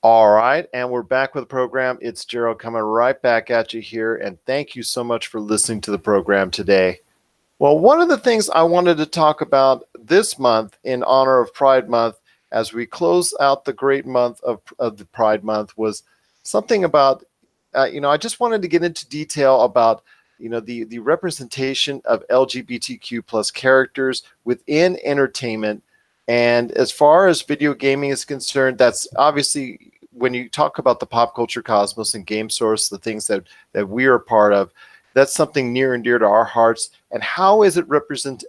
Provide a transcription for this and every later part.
All right, and we're back with the program. It's Gerald coming right back at you here, and thank you so much for listening to the program today. Well, one of the things I wanted to talk about this month in honor of Pride Month, as we close out the great month of the Pride Month, was something about, I just wanted to get into detail about, the representation of LGBTQ plus characters within entertainment. And as far as video gaming is concerned, that's obviously when you talk about the pop culture cosmos and Game Source, the things that we are part of, that's something near and dear to our hearts. And how is it represented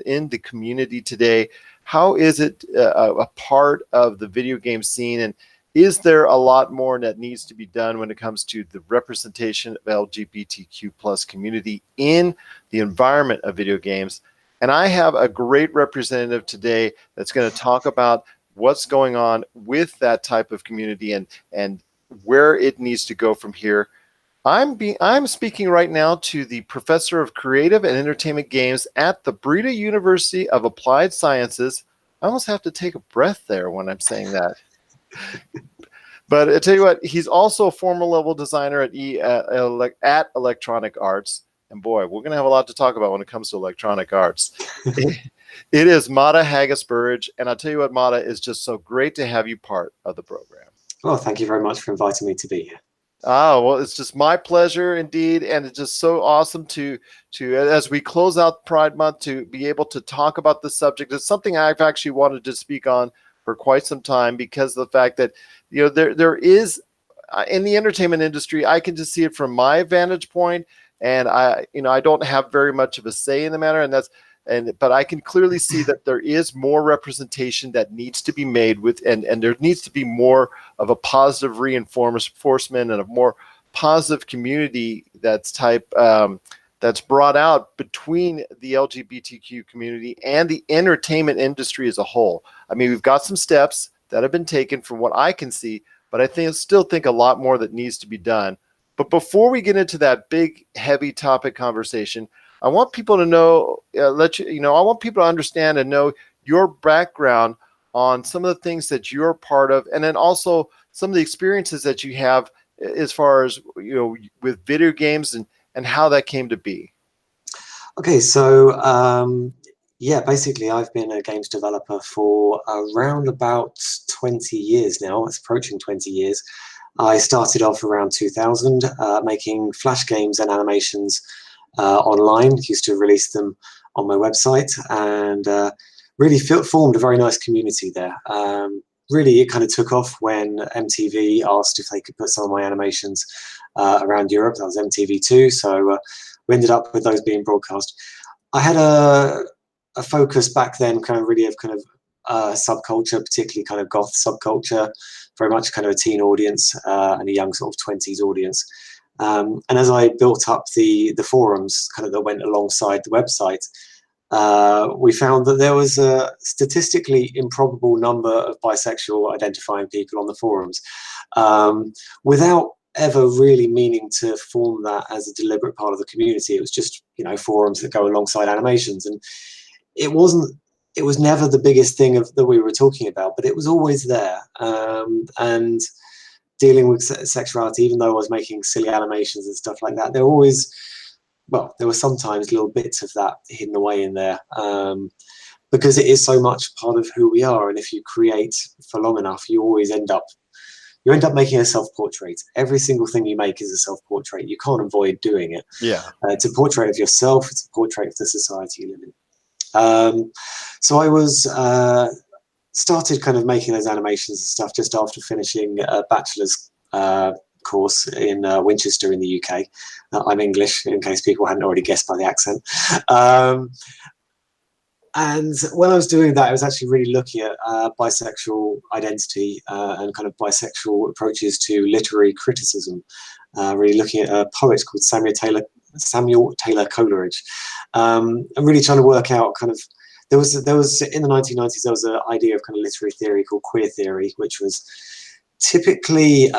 in the community today? How is it a part of the video game scene? And is there a lot more that needs to be done when it comes to the representation of LGBTQ plus community in the environment of video games? And I have a great representative today that's going to talk about what's going on with that type of community and where it needs to go from here. I'm speaking right now to the professor of creative and entertainment games at the Breda University of Applied Sciences. I almost have to take a breath there when I'm saying that. But I tell you what, he's also a former level designer at Electronic Arts. And boy, we're going to have a lot to talk about when it comes to Electronic Arts. It is Mata Haggis-Burridge. And I'll tell you what, Mata, is just so great to have you part of the program. Well, thank you very much for inviting me to be here. Well, it's just my pleasure indeed, and it's just so awesome to as we close out Pride Month to be able to talk about the subject. It's something I've actually wanted to speak on for quite some time because of the fact that there is in the entertainment industry, I can just see it from my vantage point, and I don't have very much of a say in the matter, but I can clearly see that there is more representation that needs to be made and there needs to be more of a positive reinforcement and a more positive community that's brought out between the LGBTQ community and the entertainment industry as a whole. I mean, we've got some steps that have been taken from what I can see, but I still think a lot more that needs to be done. But before we get into that big, heavy topic conversation, I want people to know, I want people to understand and know your background on some of the things that you're part of, and then also some of the experiences that you have as far as, with video games and how that came to be. Okay, so basically I've been a games developer for around about 20 years now. It's approaching 20 years. I started off around 2000 making Flash games and animations online. Used to release them on my website and really formed a very nice community there. Really, it kind of took off when MTV asked if they could put some of my animations around Europe. That was MTV2, so we ended up with those being broadcast. I had a focus back then kind of subculture, particularly kind of goth subculture, very much kind of a teen audience and a young sort of 20s audience. And as I built up the forums kind of that went alongside the website, we found that there was a statistically improbable number of bisexual identifying people on the forums, without ever really meaning to form that as a deliberate part of the community. It was just, forums that go alongside animations. And it was never the biggest thing that we were talking about, but it was always there. And dealing with sexuality, even though I was making silly animations and stuff like that, there were sometimes little bits of that hidden away in there, because it is so much part of who we are. And if you create for long enough, you always end up making a self-portrait. Every single thing you make is a self-portrait. You can't avoid doing it. Yeah. It's a portrait of yourself. It's a portrait of the society you live in. So I was started kind of making those animations and stuff just after finishing a bachelor's course in Winchester in the UK. I'm English, in case people hadn't already guessed by the accent. And when I was doing that, I was actually really looking at bisexual identity and kind of bisexual approaches to literary criticism, really looking at a poet called Samuel Taylor Coleridge, and really trying to work out kind of, there was in the 1990s, there was an idea of kind of literary theory called queer theory, which was typically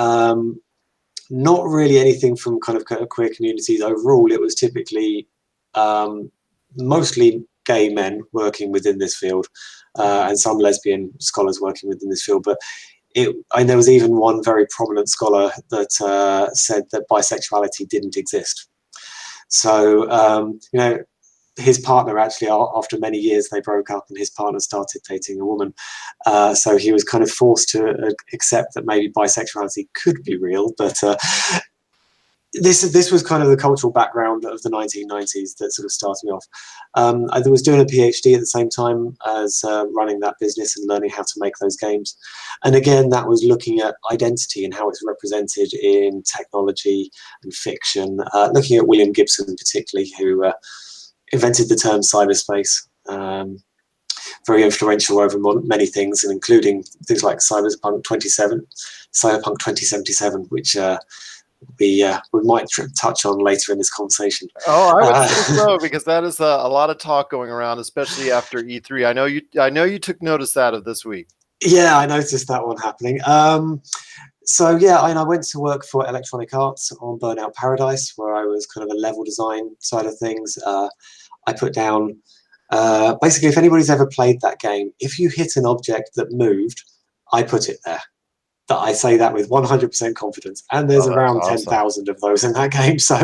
not really anything from kind of queer communities overall. It was typically mostly gay men working within this field, and some lesbian scholars working within this field. But And there was even one very prominent scholar that said that bisexuality didn't exist. So, his partner actually, after many years, they broke up, and his partner started dating a woman. So he was kind of forced to accept that maybe bisexuality could be real. But this was kind of the cultural background of the 1990s that sort of started me off. I was doing a PhD at the same time as running that business and learning how to make those games. And again, that was looking at identity and how it's represented in technology and fiction, looking at William Gibson particularly, who invented the term cyberspace. Very influential over many things, and including things like Cyberpunk 2077, which we might touch on later in this conversation. Oh, I would say so, because that is a lot of talk going around, especially after E3. I know you took notice out of this week. Yeah, I noticed that one happening. So yeah, I went to work for Electronic Arts on Burnout Paradise, where I was kind of a level design side of things. I put down, basically, if anybody's ever played that game, if you hit an object that moved, I put it there. That I say that with 100% confidence, and there's around awesome. 10,000 of those in that game. So,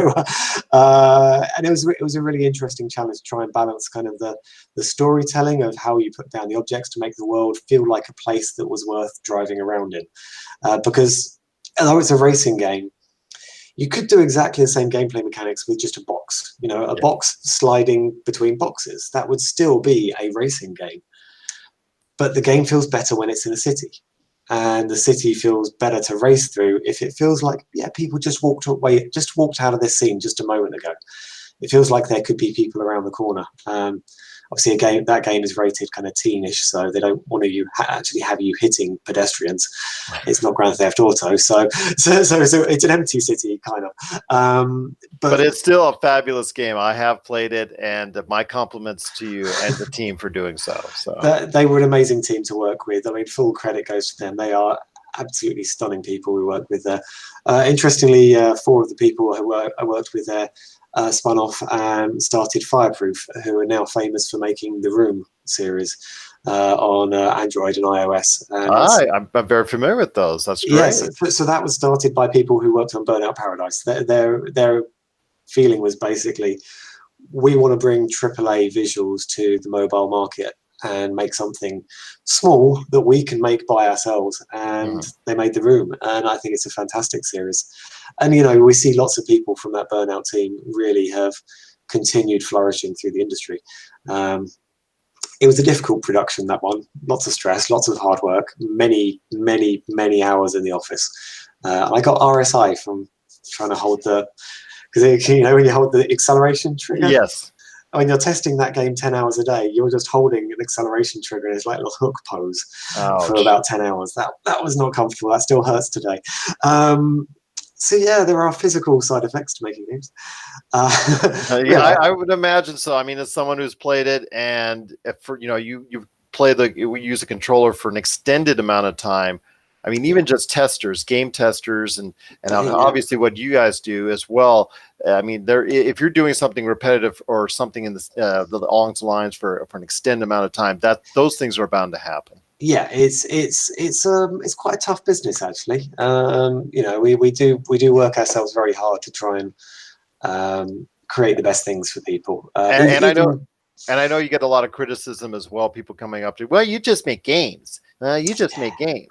and it was a really interesting challenge to try and balance kind of the storytelling of how you put down the objects to make the world feel like a place that was worth driving around in. Because although it's a racing game, you could do exactly the same gameplay mechanics with just a box. A box sliding between boxes. That would still be a racing game. But the game feels better when it's in a city. And the city feels better to race through if it feels like, people just walked out of this scene just a moment ago. It feels like there could be people around the corner. Obviously, that game is rated kind of teenish, so they don't want to actually have you hitting pedestrians. It's not Grand Theft Auto, so it's an empty city kind of. But it's still a fabulous game. I have played it, and my compliments to you and the team for doing so. They were an amazing team to work with. I mean, full credit goes to them. They are absolutely stunning people we work with there. Interestingly, 4 of the people I worked with there spun off and started Fireproof, who are now famous for making the Room series on Android and iOS. And I'm very familiar with those. That's great. Yes, so that was started by people who worked on Burnout Paradise. Their feeling was basically, we want to bring AAA visuals to the mobile market and make something small that we can make by ourselves. And they made The Room, and I think it's a fantastic series. And we see lots of people from that Burnout team really have continued flourishing through the industry. It was a difficult production, that one. Lots of stress, lots of hard work, many hours in the office. I got RSI from trying to hold because when you hold the acceleration trigger. Yes. When you're testing that game 10 hours a day, you're just holding an acceleration trigger in its like little hook pose for about 10 hours. That was not comfortable. That still hurts today. So yeah, there are physical side effects to making games. I would imagine so. I mean, as someone who's played it, and if you we use a controller for an extended amount of time. I mean, even just testers, game testers, and obviously what you guys do as well. I mean, if you're doing something repetitive or something in along the lines for an extended amount of time, those things are bound to happen. Yeah, it's quite a tough business actually. We do work ourselves very hard to try and create the best things for people. And I know you get a lot of criticism as well. People coming up to, well, you just make games. You just make games.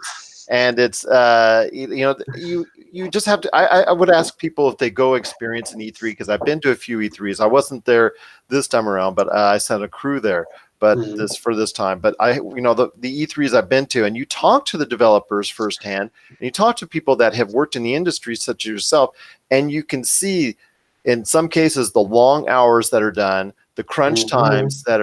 And it's you just have to. I would ask people if they go experience an E3, because I've been to a few E3s. I wasn't there this time around, but I sent a crew there. But this time. But the E3s I've been to, and you talk to the developers firsthand, and you talk to people that have worked in the industry, such as yourself, and you can see in some cases the long hours that are done, the crunch times that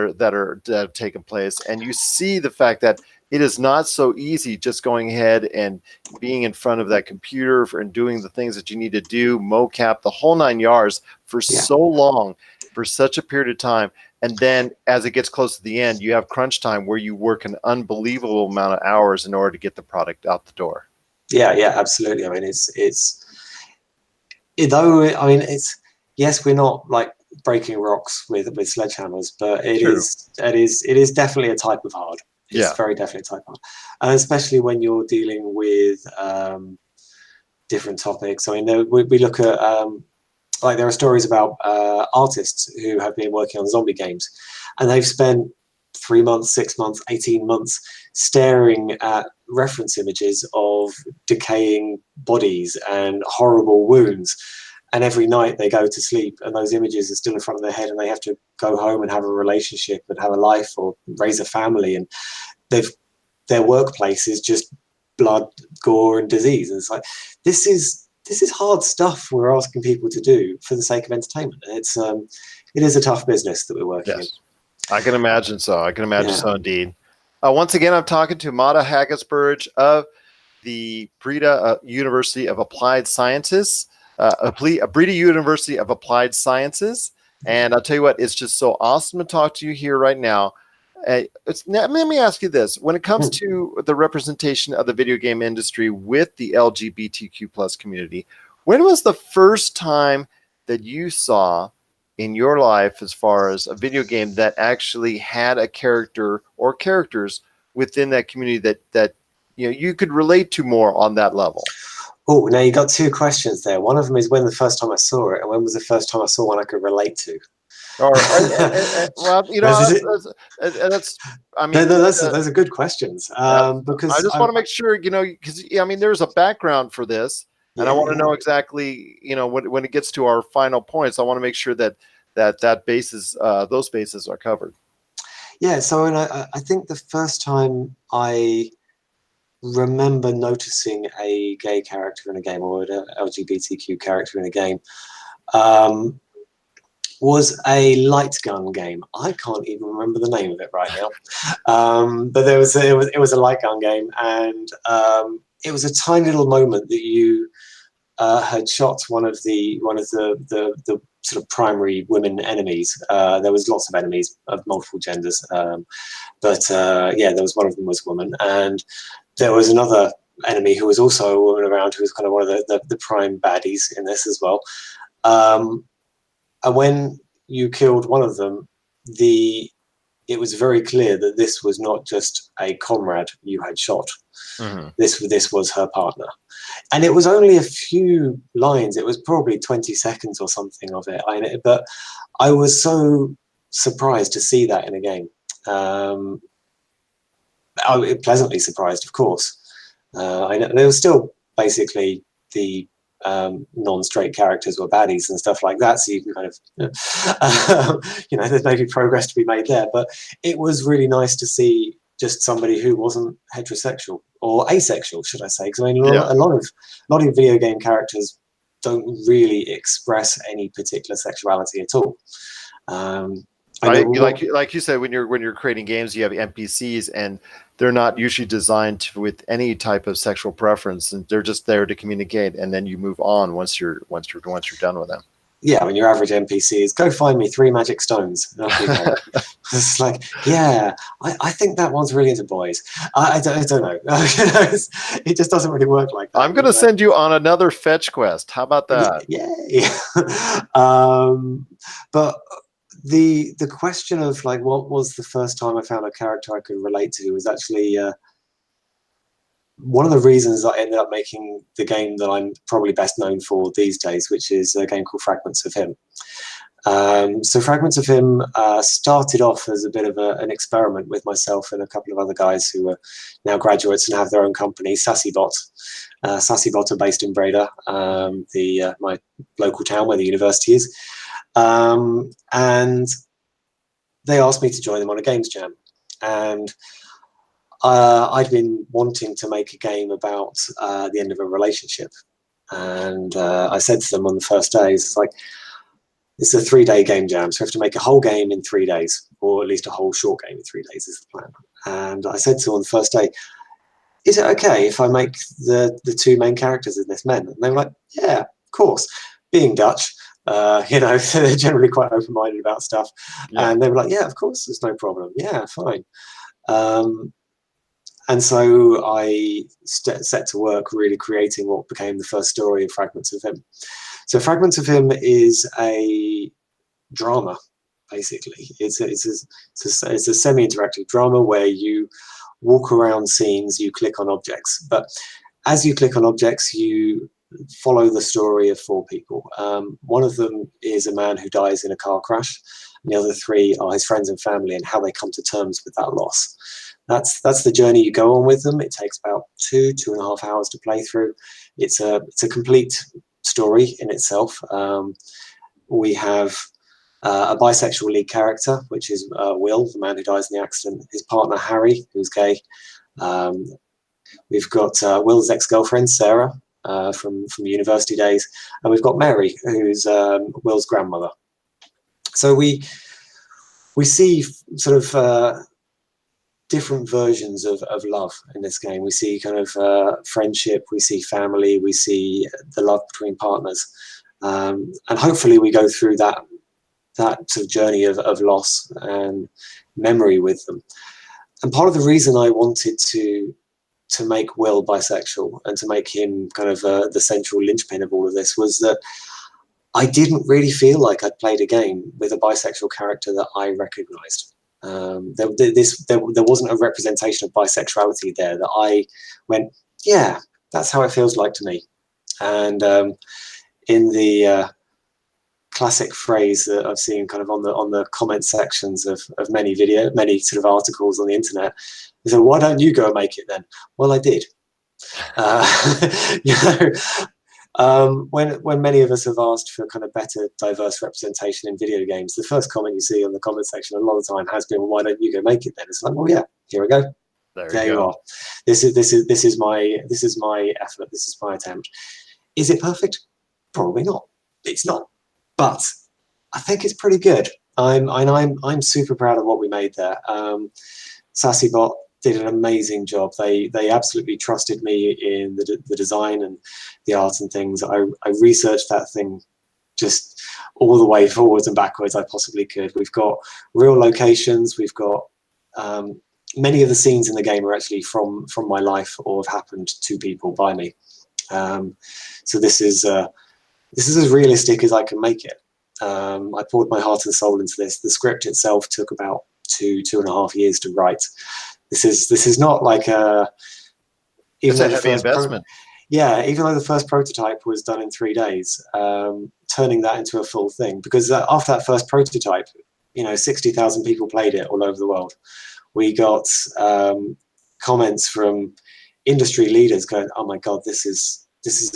have taken place, and you see the fact that it is not so easy just going ahead and being in front of that computer and doing the things that you need to do, mocap, the whole 9 yards for so long, for such a period of time. And then as it gets close to the end, you have crunch time where you work an unbelievable amount of hours in order to get the product out the door. Yeah, absolutely. I mean, yes, we're not like breaking rocks with sledgehammers, but it is definitely a type of hard. It's Yeah. very definitely type art, and especially when you're dealing with different topics. I mean, we look at like there are stories about artists who have been working on zombie games, and they've spent 3 months, 6 months, 18 months staring at reference images of decaying bodies and horrible wounds. And every night they go to sleep and those images are still in front of their head, and they have to go home and have a relationship and have a life or raise a family. And their workplace is just blood, gore, and disease. And it's like, this is hard stuff we're asking people to do for the sake of entertainment. And it is a tough business that we're working in. Yes. I can imagine so. I can imagine Yeah. so indeed. Once again, I'm talking to Mata Haggis-Burridge of the Breda University of Applied Sciences, Breda University of Applied Sciences. And I'll tell you what, it's just so awesome to talk to you here right now. Let me ask you this. When it comes to the representation of the video game industry with the LGBTQ plus community, when was the first time that you saw in your life, as far as a video game that actually had a character or characters within that community that you could relate to more on that level? Oh, now you got two questions there. One of them is when the first time I saw it, and when was the first time I saw one I could relate to? Or well, that's. I mean, those are good questions. Because I just want to make sure, because I mean, there's a background for this, and I want to know exactly, when it gets to our final points, I want to make sure that those bases are covered. Yeah. So, and I think the first time I remember noticing a gay character in a game, or an LGBTQ character in a game, was a light gun game. I can't even remember the name of it right now. But it was a light gun game, and it was a tiny little moment that you had shot one of the sort of primary women enemies. There was lots of enemies of multiple genders, but yeah, there was one of them was a woman, and there was another enemy who was also a woman around, who was kind of one of the prime baddies in this as well. And when you killed one of them, it was very clear that this was not just a comrade you had shot. Mm-hmm. This was her partner. And it was only a few lines. It was probably 20 seconds or something of it. But I was so surprised to see that in a game. I was pleasantly surprised, of course. And there was still basically the non-straight characters were baddies and stuff like that, so you can kind of there's maybe progress to be made there, but it was really nice to see just somebody who wasn't heterosexual or asexual, should I say, because I mean a lot of video game characters don't really express any particular sexuality at all. Like you said, when you're creating games, you have NPCs, and they're not usually designed with any type of sexual preference, and they're just there to communicate, and then you move on once you're done with them. Yeah, when your average NPC is, go find me 3 magic stones. It's like, yeah, I think that one's really into boys. I don't know. It just doesn't really work like that. I'm going to send you on another fetch quest. How about that? Yeah. But the question of like, what was the first time I found a character I could relate to, was actually one of the reasons I ended up making the game that I'm probably best known for these days, which is a game called Fragments of Him. So Fragments of Him started off as a bit of an experiment with myself and a couple of other guys who are now graduates and have their own company, SassyBot. SassyBot are based in Breda, my local town where the university is. And they asked me to join them on a games jam. And I'd been wanting to make a game about the end of a relationship. And I said to them on the first day, it's like, it's a 3-day game jam, so we have to make a whole game in 3 days, or at least a whole short game in 3 days is the plan. And I said to them on the first day, is it okay if I make the 2 main characters in this men? And they were like, yeah, of course. Being Dutch, they're generally quite open-minded about stuff. Yeah. And they were like, yeah, of course, there's no problem. Yeah, fine. And so I set to work really creating what became the first story of Fragments of Him. So Fragments of Him is a drama, basically. It's a semi-interactive drama where you walk around scenes, you click on objects, but as you click on objects, you follow the story of 4 people. One of them is a man who dies in a car crash, and the other 3 are his friends and family and how they come to terms with that loss. That's the journey you go on with them. It takes about 2.5 hours to play through. It's a complete story in itself. We have a bisexual lead character, which is Will, the man who dies in the accident, his partner Harry, who's gay. We've got Will's ex-girlfriend Sarah from university days, and we've got Mary, who's Will's grandmother. So we see sort of different versions of love in this game. We see kind of friendship, we see family, we see the love between partners, and hopefully we go through that sort of journey of loss and memory with them. And part of the reason I wanted to make Will bisexual and to make him kind of the central linchpin of all of this was that I didn't really feel like I'd played a game with a bisexual character that I recognized. There wasn't a representation of bisexuality there that I went, yeah, that's how it feels like to me. And in the classic phrase that I've seen kind of on the comment sections of many sort of articles on the internet, they say, why don't you go and make it then? Well, I did. You know, when many of us have asked for kind of better diverse representation in video games, the first comment you see on the comment section a lot of the time has been, well, why don't you go make it then? It's like, well, yeah, here we go. There you are. This is my effort. This is my attempt. Is it perfect? Probably not. It's not. But I think it's pretty good. I'm super proud of what we made there. SassyBot did an amazing job. They absolutely trusted me in the design and the art and things. I researched that thing just all the way forwards and backwards I possibly could. We've got real locations. We've got many of the scenes in the game are actually from my life or have happened to people by me. So this is as realistic as I can make it. I poured my heart and soul into this. The script itself took about 2.5 years to write. This is not like it's a heavy investment. Even though the first prototype was done in 3 days, turning that into a full thing, because after that first prototype, 60,000 people played it all over the world. We got comments from industry leaders going, "Oh my God, this is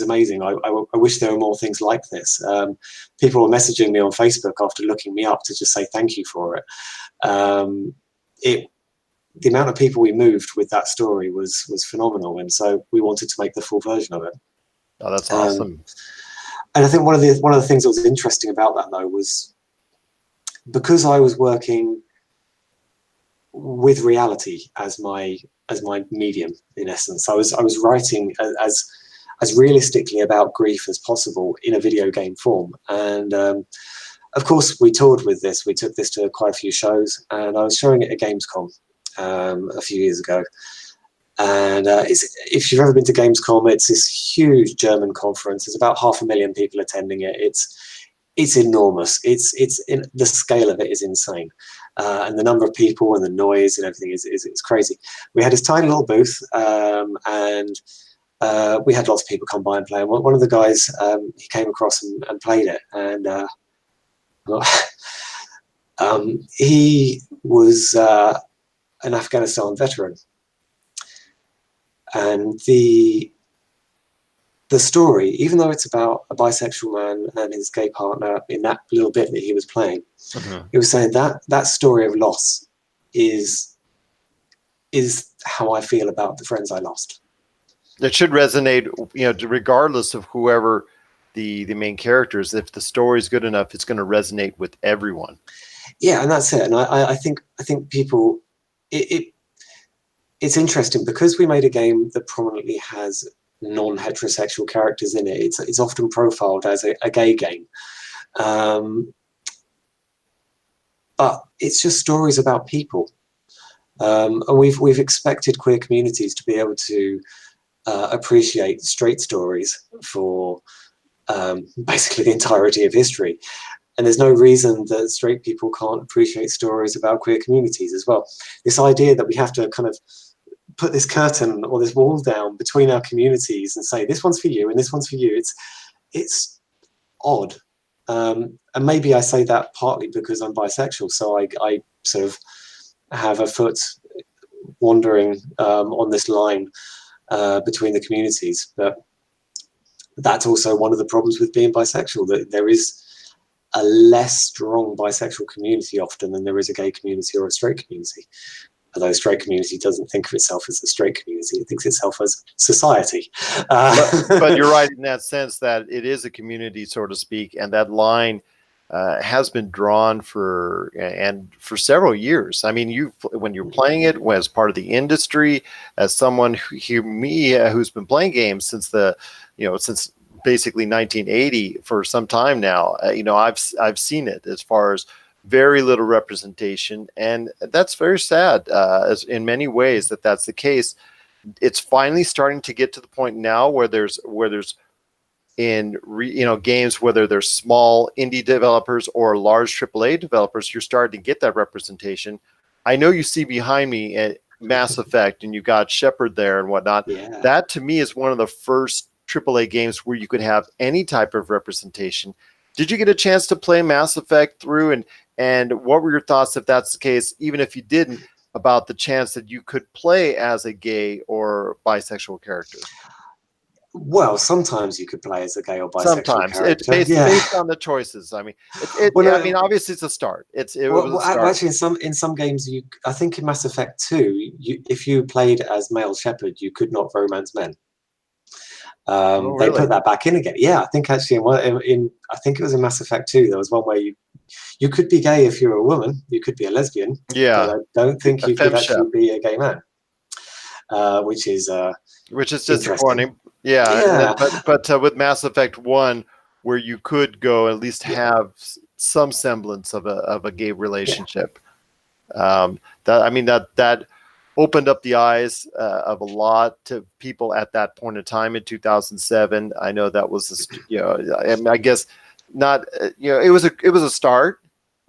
amazing. I wish there were more things like this." People were messaging me on Facebook after looking me up to just say thank you for it. The amount of people we moved with that story was phenomenal, and so we wanted to make the full version of it. Oh, that's awesome. And I think one of the things that was interesting about that though was because I was working with reality as my medium in essence. I was writing as realistically about grief as possible in a video game form. And of course, we toured with this. We took this to quite a few shows, and I was showing it at Gamescom a few years ago. And if you've ever been to Gamescom, it's this huge German conference. There's about 500,000 people attending it. It's enormous. It's the scale of it is insane, and the number of people and the noise and everything is crazy. We had this tiny little booth, and we had lots of people come by and play. And one of the guys, he came across and played it, and he was an Afghanistan veteran, and the story, even though it's about a bisexual man and his gay partner in that little bit that he was playing, he was saying that story of loss is how I feel about the friends I lost. It should resonate, regardless of whoever the main character is. If the story is good enough, it's going to resonate with everyone. Yeah, and that's it. And I think people, it's interesting because we made a game that prominently has non-heterosexual characters in it. It's often profiled as a gay game, but it's just stories about people, and we've expected queer communities to be able to appreciate straight stories for basically the entirety of history, And there's no reason that straight people can't appreciate stories about queer communities as well. This idea that we have to kind of put this curtain or this wall down between our communities and say this one's for you and this one's for you, it's odd. And maybe I say that partly because I'm bisexual, so I sort of have a foot wandering on this line between the communities. But that's also one of the problems with being bisexual, that there is a less strong bisexual community often than there is a gay community or a straight community. Although the straight community doesn't think of itself as a straight community, it thinks itself as society. But you're right in that sense that it is a community, so to speak, and that line has been drawn for several years. I mean, when you're playing it as part of the industry, as someone who's been playing games since since basically 1980 for some time now, I've seen it as far as very little representation, and that's very sad. As in many ways that's the case. It's finally starting to get to the point now where there's games, whether they're small indie developers or large AAA developers, you're starting to get that representation. I know you see behind me at Mass Effect, and you got Shepard there and whatnot. Yeah. That to me is one of the first AAA games where you could have any type of representation. Did you get a chance to play Mass Effect through, and what were your thoughts, if that's the case, even if you didn't, about the chance that you could play as a gay or bisexual character? Well, sometimes you could play as a gay or bisexual Sometimes character. it's based on the choices. I mean, I mean, obviously it's a start. Actually, in some games, I think in Mass Effect 2, if you played as male Shepard, you could not romance men. Really? They put that back in again. Yeah, I think actually I think it was in Mass Effect 2. There was one where you could be gay if you're a woman. You could be a lesbian. Yeah. But I don't think you could actually be a gay man, which is disappointing. Yeah. But with Mass Effect 1, where you could go at least have some semblance of a gay relationship, that opened up the eyes of a lot of people at that point in time in 2007. I know that was, I guess not, it was a start,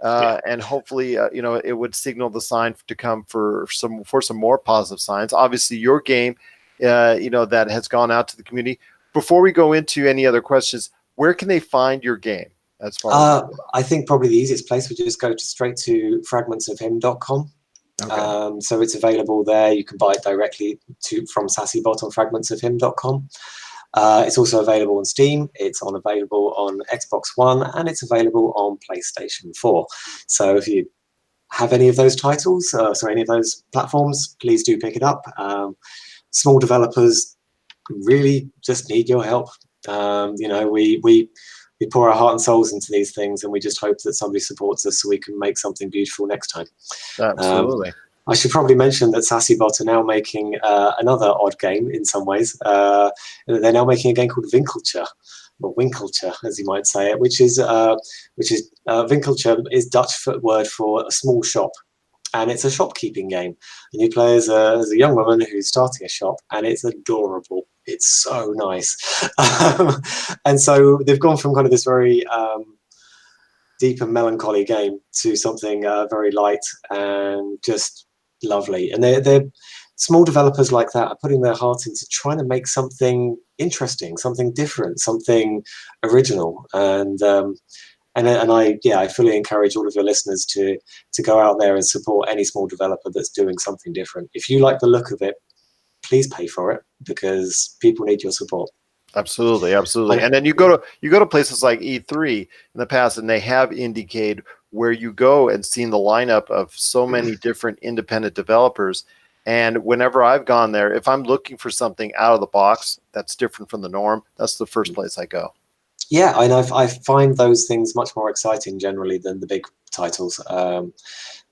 and hopefully, it would signal the sign to come for some more positive signs. Obviously, your game, that has gone out to the community. Before we go into any other questions, where can they find your game? As far as I think probably the easiest place would just go straight to fragmentsofhim.com. Okay. So it's available there. You can buy it directly from SassyBot on fragmentsofhim.com. It's also available on Steam. It's available on Xbox One, and it's available on PlayStation 4. So if you have any of those titles, any of those platforms, please do pick it up. Small developers really just need your help. We pour our heart and souls into these things, and we just hope that somebody supports us so we can make something beautiful next time. Absolutely. I should probably mention that SassyBot are now making another odd game in some ways. They're now making a game called Winkeltje, or Winkeltje, as you might say it, which is Winkeltje is Dutch word for a small shop. And it's a shopkeeping game, and you play as a young woman who's starting a shop, and it's adorable. It's so nice. And so they've gone from kind of this very deep and melancholy game to something very light and just lovely. And they're small developers like that are putting their heart into trying to make something interesting, something different, something original. And I fully encourage all of your listeners to go out there and support any small developer that's doing something different. If you like the look of it, please pay for it, because people need your support. Absolutely. And then you go to places like E3 in the past, and they have indicated where you go and seen the lineup of so many different independent developers. And whenever I've gone there, if I'm looking for something out of the box that's different from the norm, that's the first place I go. Yeah, I find those things much more exciting generally than the big titles.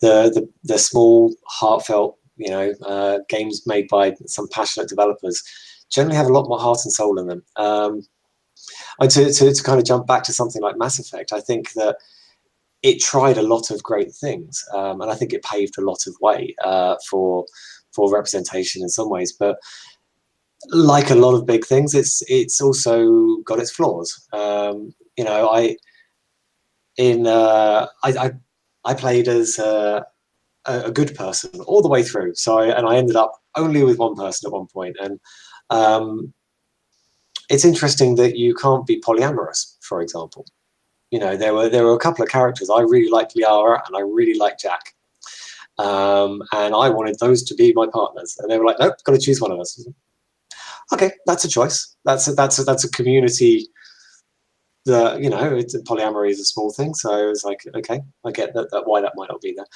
The small, heartfelt, games made by some passionate developers generally have a lot more heart and soul in them. And to kind of jump back to something like Mass Effect, I think that it tried a lot of great things, and I think it paved a lot of way for representation in some ways. But like a lot of big things, it's also got its flaws. I played as a good person all the way through. So I ended up only with one person at one point, and it's interesting that you can't be polyamorous, for example. You know, there were a couple of characters. I really liked Liara and I really liked Jack. And I wanted those to be my partners. And they were like, nope, got to choose one of us. Okay, that's a choice. That's a community that, you know, polyamory is a small thing. So I was like, okay, I get that why that might not be there.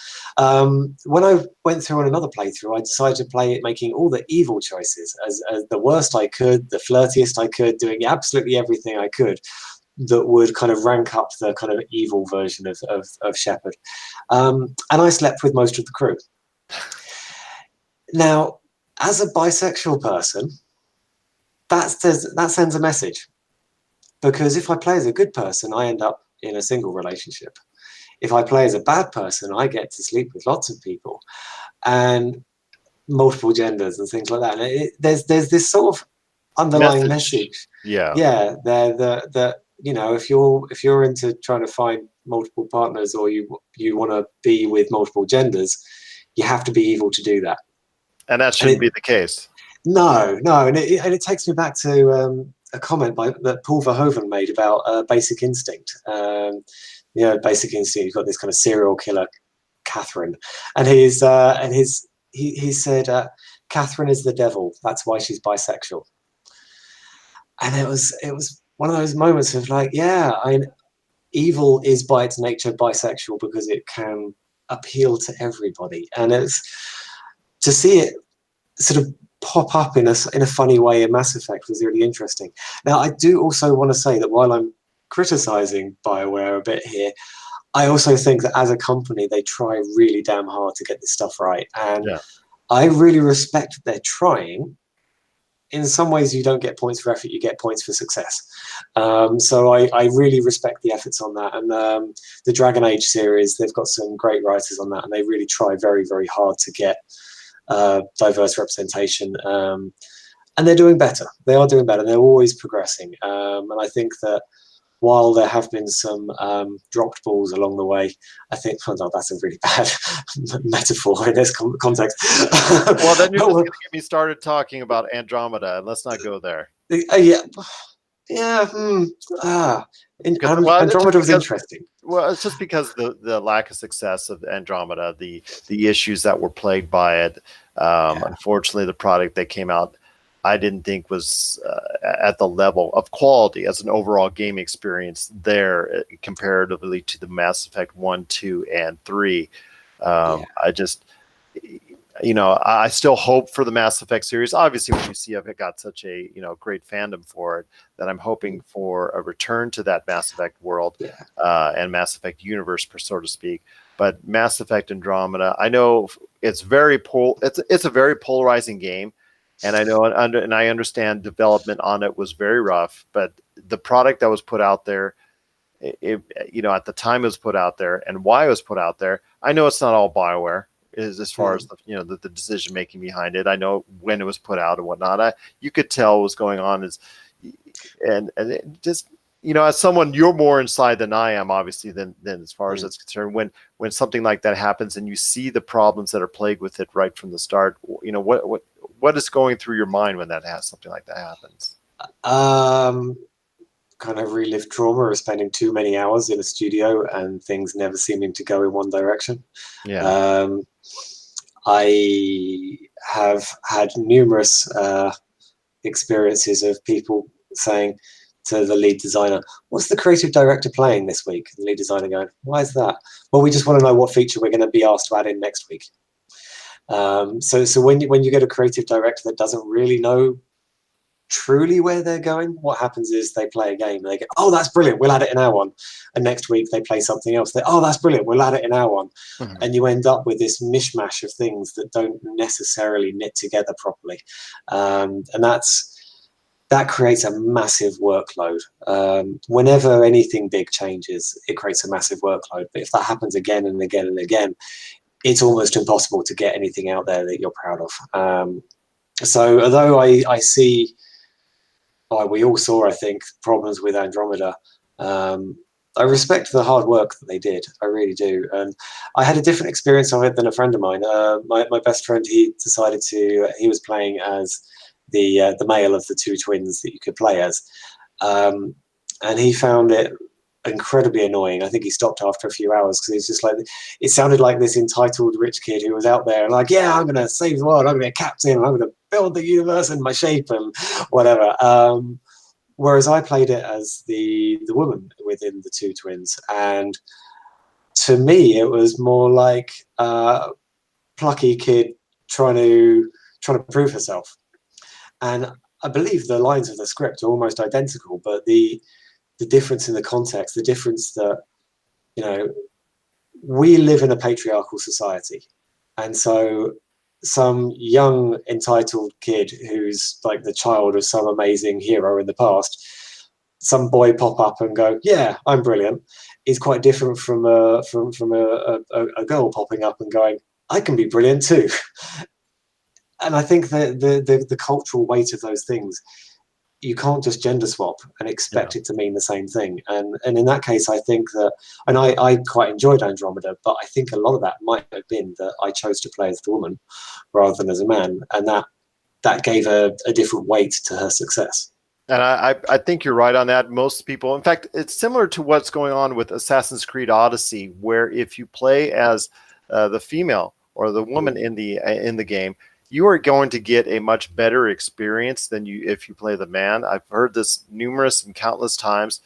When I went through on another playthrough, I decided to play it making all the evil choices as the worst I could, the flirtiest I could, doing absolutely everything I could that would kind of rank up the kind of evil version of Shepard. And I slept with most of the crew. Now, as a bisexual person, that sends a message. Because if I play as a good person, I end up in a single relationship. If I play as a bad person, I get to sleep with lots of people and multiple genders and things like that. And there's this sort of underlying message. Yeah. That you know, if you're into trying to find multiple partners, or you want to be with multiple genders, you have to be evil to do that. And that shouldn't be the case. No, and it takes me back to a comment that Paul Verhoeven made about Basic Instinct. You know, Basic Instinct, you've got this kind of serial killer, Catherine, and he said, Catherine is the devil. That's why she's bisexual. And it was one of those moments of like, yeah, evil is by its nature bisexual because it can appeal to everybody, and it's to see it sort of pop up in a funny way in Mass Effect was really interesting. Now, I do also want to say that while I'm criticizing BioWare a bit here, I also think that as a company, they try really damn hard to get this stuff right. And I really respect that they're trying. In some ways, you don't get points for effort, you get points for success. So I really respect the efforts on that. And the Dragon Age series, they've got some great writers on that, and they really try very, very hard to get diverse representation, and they're doing better. They are doing better. They're always progressing, and I think that while there have been some dropped balls along the way, I think that's a really bad metaphor in this context. Well, then you're just going to get me started talking about Andromeda, and let's not go there. Andromeda was interesting. Well, it's just because the lack of success of Andromeda, the issues that were plagued by it. Unfortunately, the product that came out, I didn't think was at the level of quality as an overall game experience there comparatively to the Mass Effect 1, 2, and 3. I just, you know, I still hope for the Mass Effect series. Obviously, when you see it got such a, you know, great fandom for it, that I'm hoping for a return to that Mass Effect world and Mass Effect universe, so to speak. But Mass Effect Andromeda, I know it's very it's a very polarizing game, and I know and I understand development on it was very rough. But the product that was put out there, you know, at the time it was put out there and why it was put out there, I know it's not all BioWare. Is as far as the decision making behind it. I know when it was put out and whatnot. You could tell what was going on and it just, you know, as someone, you're more inside than I am, obviously, than as far as it's concerned. When something like that happens and you see the problems that are plagued with it right from the start, you know, what is going through your mind when something like that happens? Kind of relive trauma of spending too many hours in a studio and things never seeming to go in one direction. I have had numerous experiences of people saying to the lead designer, what's the creative director playing this week? And the lead designer going, why is that? Well, we just want to know what feature we're going to be asked to add in next week. So when you get a creative director that doesn't really know truly where they're going, what happens is they play a game and they go, oh, that's brilliant, we'll add it in our one. And next week they play something else. Oh, that's brilliant, we'll add it in our one. And you end up with this mishmash of things that don't necessarily knit together properly. And that creates a massive workload. Whenever anything big changes, it creates a massive workload. But if that happens again and again and again, it's almost impossible to get anything out there that you're proud of. So although I see, we all saw, I think, problems with Andromeda, I respect the hard work that they did. I really do. And I had a different experience of it than a friend of mine. My best friend, he was playing as the male of the two twins that you could play as. Um, and he found it incredibly annoying. I think he stopped after a few hours because he's just like, it sounded like this entitled rich kid who was out there and like, yeah, I'm going to save the world. I'm going to be a captain. I'm going to build the universe in my shape and whatever. Whereas I played it as the woman within the two twins, and to me, it was more like a plucky kid trying to prove herself. And I believe the lines of the script are almost identical, but the difference in the context, the difference that, you know, we live in a patriarchal society, and so some young entitled kid who's like the child of some amazing hero in the past, some boy pop up and go, yeah, I'm brilliant, is quite different from a girl popping up and going, I can be brilliant too. And I think that the cultural weight of those things, you can't just gender swap and Yeah. expect it to mean the same thing. And in that case, I think that, and I quite enjoyed Andromeda, but I think a lot of that might have been that I chose to play as the woman rather than as a man, and that gave a different weight to her success. And I think you're right on that. Most people, in fact, it's similar to what's going on with Assassin's Creed Odyssey, where if you play as the female or the woman in the game, you are going to get a much better experience than you if you play the man. I've heard this numerous and countless times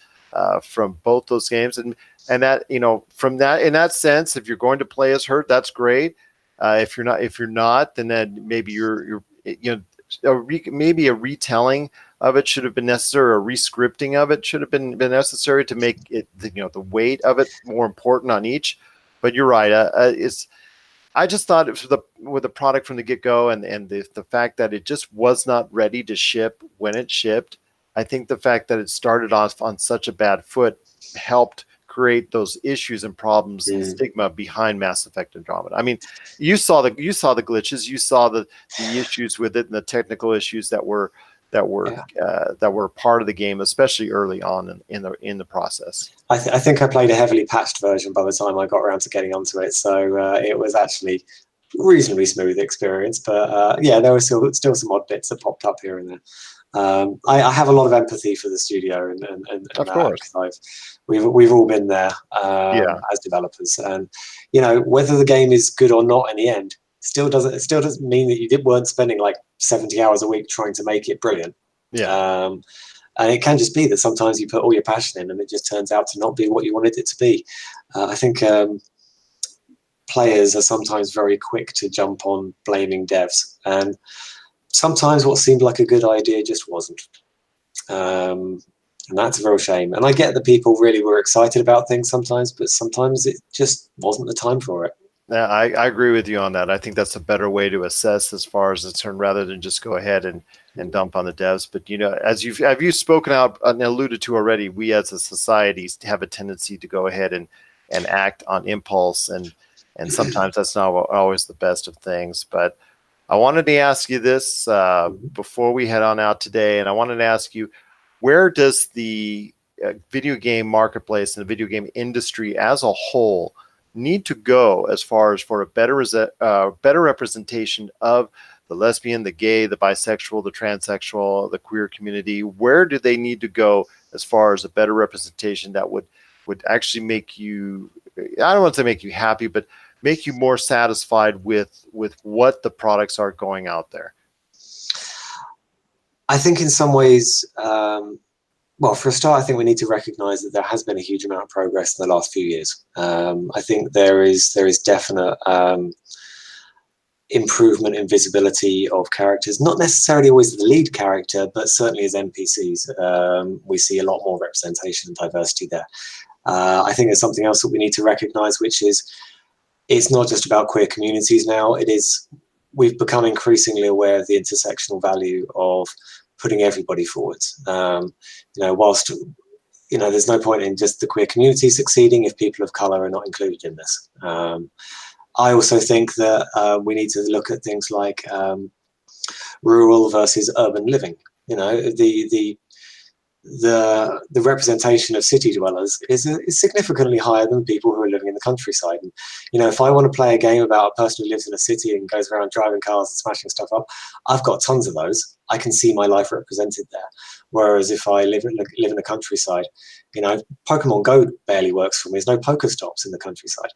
from both those games, and that, you know, from that, in that sense, if you're going to play as her, that's great. If you're not, then maybe you're you know, maybe a retelling of it should have been necessary, or rescripting of it should have been necessary to make it, you know, the weight of it more important on each. But you're right. It's I just thought it was with the product from the get go, and the fact that it just was not ready to ship when it shipped. I think the fact that it started off on such a bad foot helped create those issues and problems and stigma behind Mass Effect Andromeda. I mean, you saw the glitches, you saw the issues with it, and the technical issues that were that were part of the game, especially early on in the process. I think I played a heavily patched version by the time I got around to getting onto it, so it was actually reasonably smooth experience. But yeah, there were still some odd bits that popped up here and there. I have a lot of empathy for the studio and Of that, course. because we've all been there Yeah. as developers, and you know, whether the game is good or not in the end it still doesn't mean that you weren't spending like 70 hours a week trying to make it brilliant. Yeah. And it can just be that sometimes you put all your passion in and it just turns out to not be what you wanted it to be. I think players are sometimes very quick to jump on blaming devs, and sometimes what seemed like a good idea just wasn't. And that's a real shame. And I get that people really were excited about things sometimes, but sometimes it just wasn't the time for it. Yeah, I agree with you on that. I think that's a better way to assess as far as it's concerned, rather than just go ahead and dump on the devs. But you know, as you've spoken out and alluded to already, we as a society have a tendency to go ahead and act on impulse, and sometimes that's not always the best of things. But I wanted to ask you this before we head on out today, and I wanted to ask you, where does the video game marketplace and the video game industry as a whole need to go as far as for a better representation of the lesbian, the gay, the bisexual, the transsexual, the queer community? Where do they need to go as far as a better representation that would actually make you, I don't want to say make you happy, but make you more satisfied with what the products are going out there? I think in some ways, well, for a start, I think we need to recognise that there has been a huge amount of progress in the last few years. I think there is definite improvement in visibility of characters, not necessarily always the lead character, but certainly as NPCs. We see a lot more representation and diversity there. I think there's something else that we need to recognise, which is it's not just about queer communities now. We've become increasingly aware of the intersectional value of putting everybody forward. You know, whilst, you know, there's no point in just the queer community succeeding if people of colour are not included in this. I also think that we need to look at things like rural versus urban living. You know, the the representation of city dwellers is significantly higher than people who are living in the countryside. And if I want to play a game about a person who lives in a city and goes around driving cars and smashing stuff up, I've got tons of those. I can see my life represented there. Whereas if I live in the countryside, Pokemon Go barely works for me. There's no Pokestops in the countryside.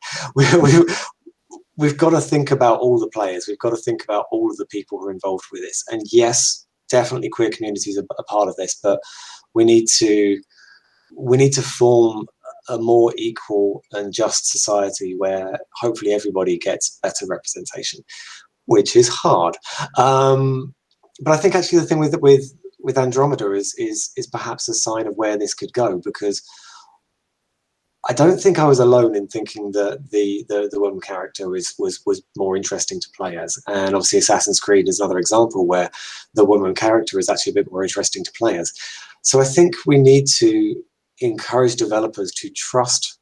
We've got to think about all the players. We've got to think about all of the people who are involved with this. And yes, definitely queer communities are a part of this, but we need to form a more equal and just society where hopefully everybody gets better representation, which is hard. But I think actually the thing with Andromeda is perhaps a sign of where this could go, because I don't think I was alone in thinking that the woman character was more interesting to play as. And obviously Assassin's Creed is another example where the woman character is actually a bit more interesting to play as. So I think we need to encourage developers to trust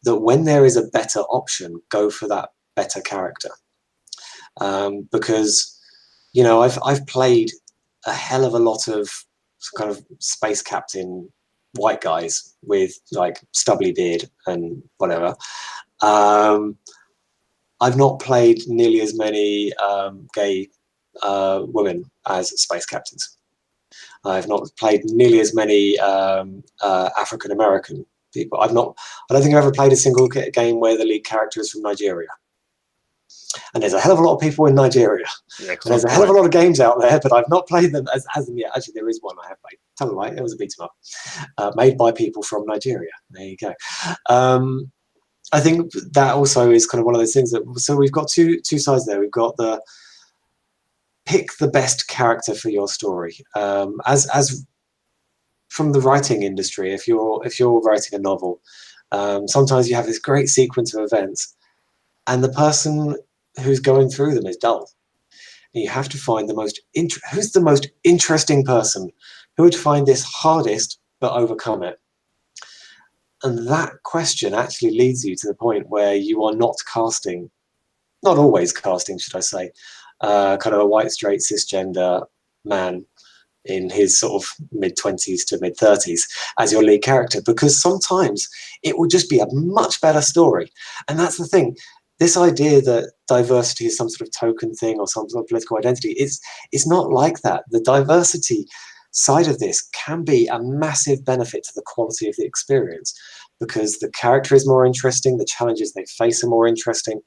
that when there is a better option, go for that better character. Because, I've played a hell of a lot of kind of space captain white guys with like stubbly beard and whatever. I've not played nearly as many gay women as space captains. I've not played nearly as many African American people. I don't think I've ever played a single game where the lead character is from Nigeria. And there's a hell of a lot of people in Nigeria. And there's a hell of a lot of games out there, but I've not played them as them yet. Actually, there is one I have played. Tell me, right? It was a beat 'em up, made by people from Nigeria. There you go. I think that also is kind of one of those things so we've got two sides there. We've got the pick the best character for your story. As from the writing industry, if you're writing a novel, sometimes you have this great sequence of events, and the person who's going through them is dull. And you have to find who's the most interesting person who would find this hardest but overcome it. And that question actually leads you to the point where you are not always casting, should I say, kind of a white, straight, cisgender man in his sort of mid-20s to mid-30s as your lead character, because sometimes it will just be a much better story. And that's the thing. This idea that diversity is some sort of token thing or some sort of political identity, it's not like that. The diversity side of this can be a massive benefit to the quality of the experience, because the character is more interesting, the challenges they face are more interesting.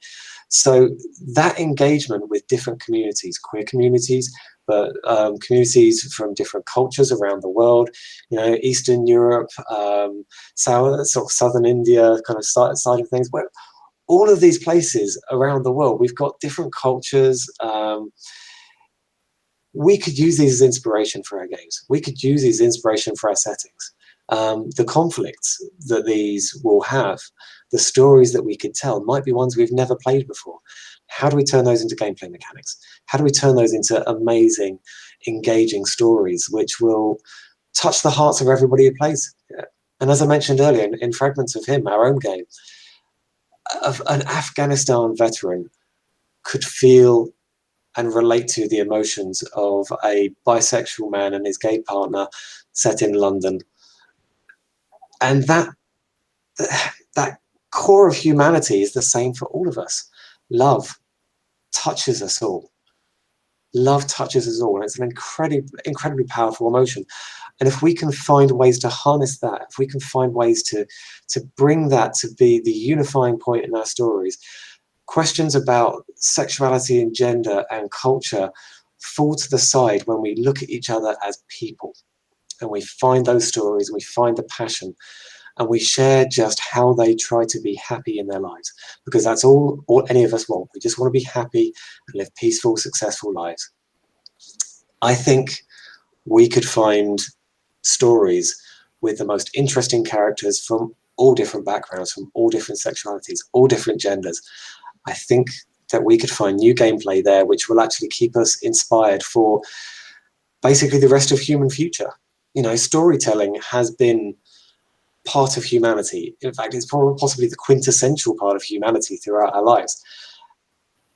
So that engagement with different communities, queer communities, but communities from different cultures around the world, Eastern Europe, sort of Southern India kind of side of things, where all of these places around the world, we've got different cultures. We could use these as inspiration for our games. We could use these as inspiration for our settings. The conflicts that these will have, the stories that we could tell might be ones we've never played before. How do we turn those into gameplay mechanics? How do we turn those into amazing, engaging stories which will touch the hearts of everybody who plays? Yeah. And as I mentioned earlier, in Fragments of Him, our own game, an Afghanistan veteran could feel and relate to the emotions of a bisexual man and his gay partner set in London. And that core of humanity is the same for all of us. Love touches us all. Love touches us all, and it's an incredibly powerful emotion. And if we can find ways to harness that, if we can find ways to bring that to be the unifying point in our stories, questions about sexuality and gender and culture fall to the side when we look at each other as people. And we find those stories, and we find the passion, and we share just how they try to be happy in their lives. Because that's all any of us want. We just want to be happy and live peaceful, successful lives. I think we could find stories with the most interesting characters from all different backgrounds, from all different sexualities, all different genders. I think that we could find new gameplay there which will actually keep us inspired for basically the rest of human future. Storytelling has been part of humanity. In fact, it's probably possibly the quintessential part of humanity throughout our lives.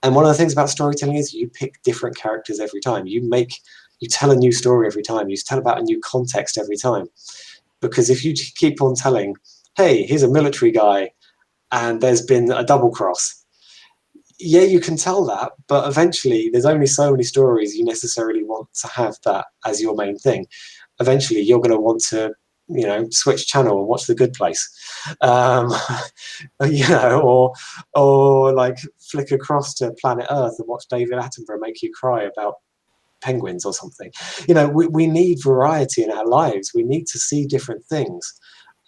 And one of the things about storytelling is you pick different characters every time. You You tell a new story every time. You tell about a new context every time. Because if you keep on telling, hey, here's a military guy, and there's been a double cross, yeah, you can tell that, but eventually there's only so many stories you necessarily want to have that as your main thing. Eventually you're going to want to, you know, switch channel and watch The Good Place, you know, or like flick across to Planet Earth and watch David Attenborough make you cry about penguins or something. You know, we need variety in our lives. We need to see different things.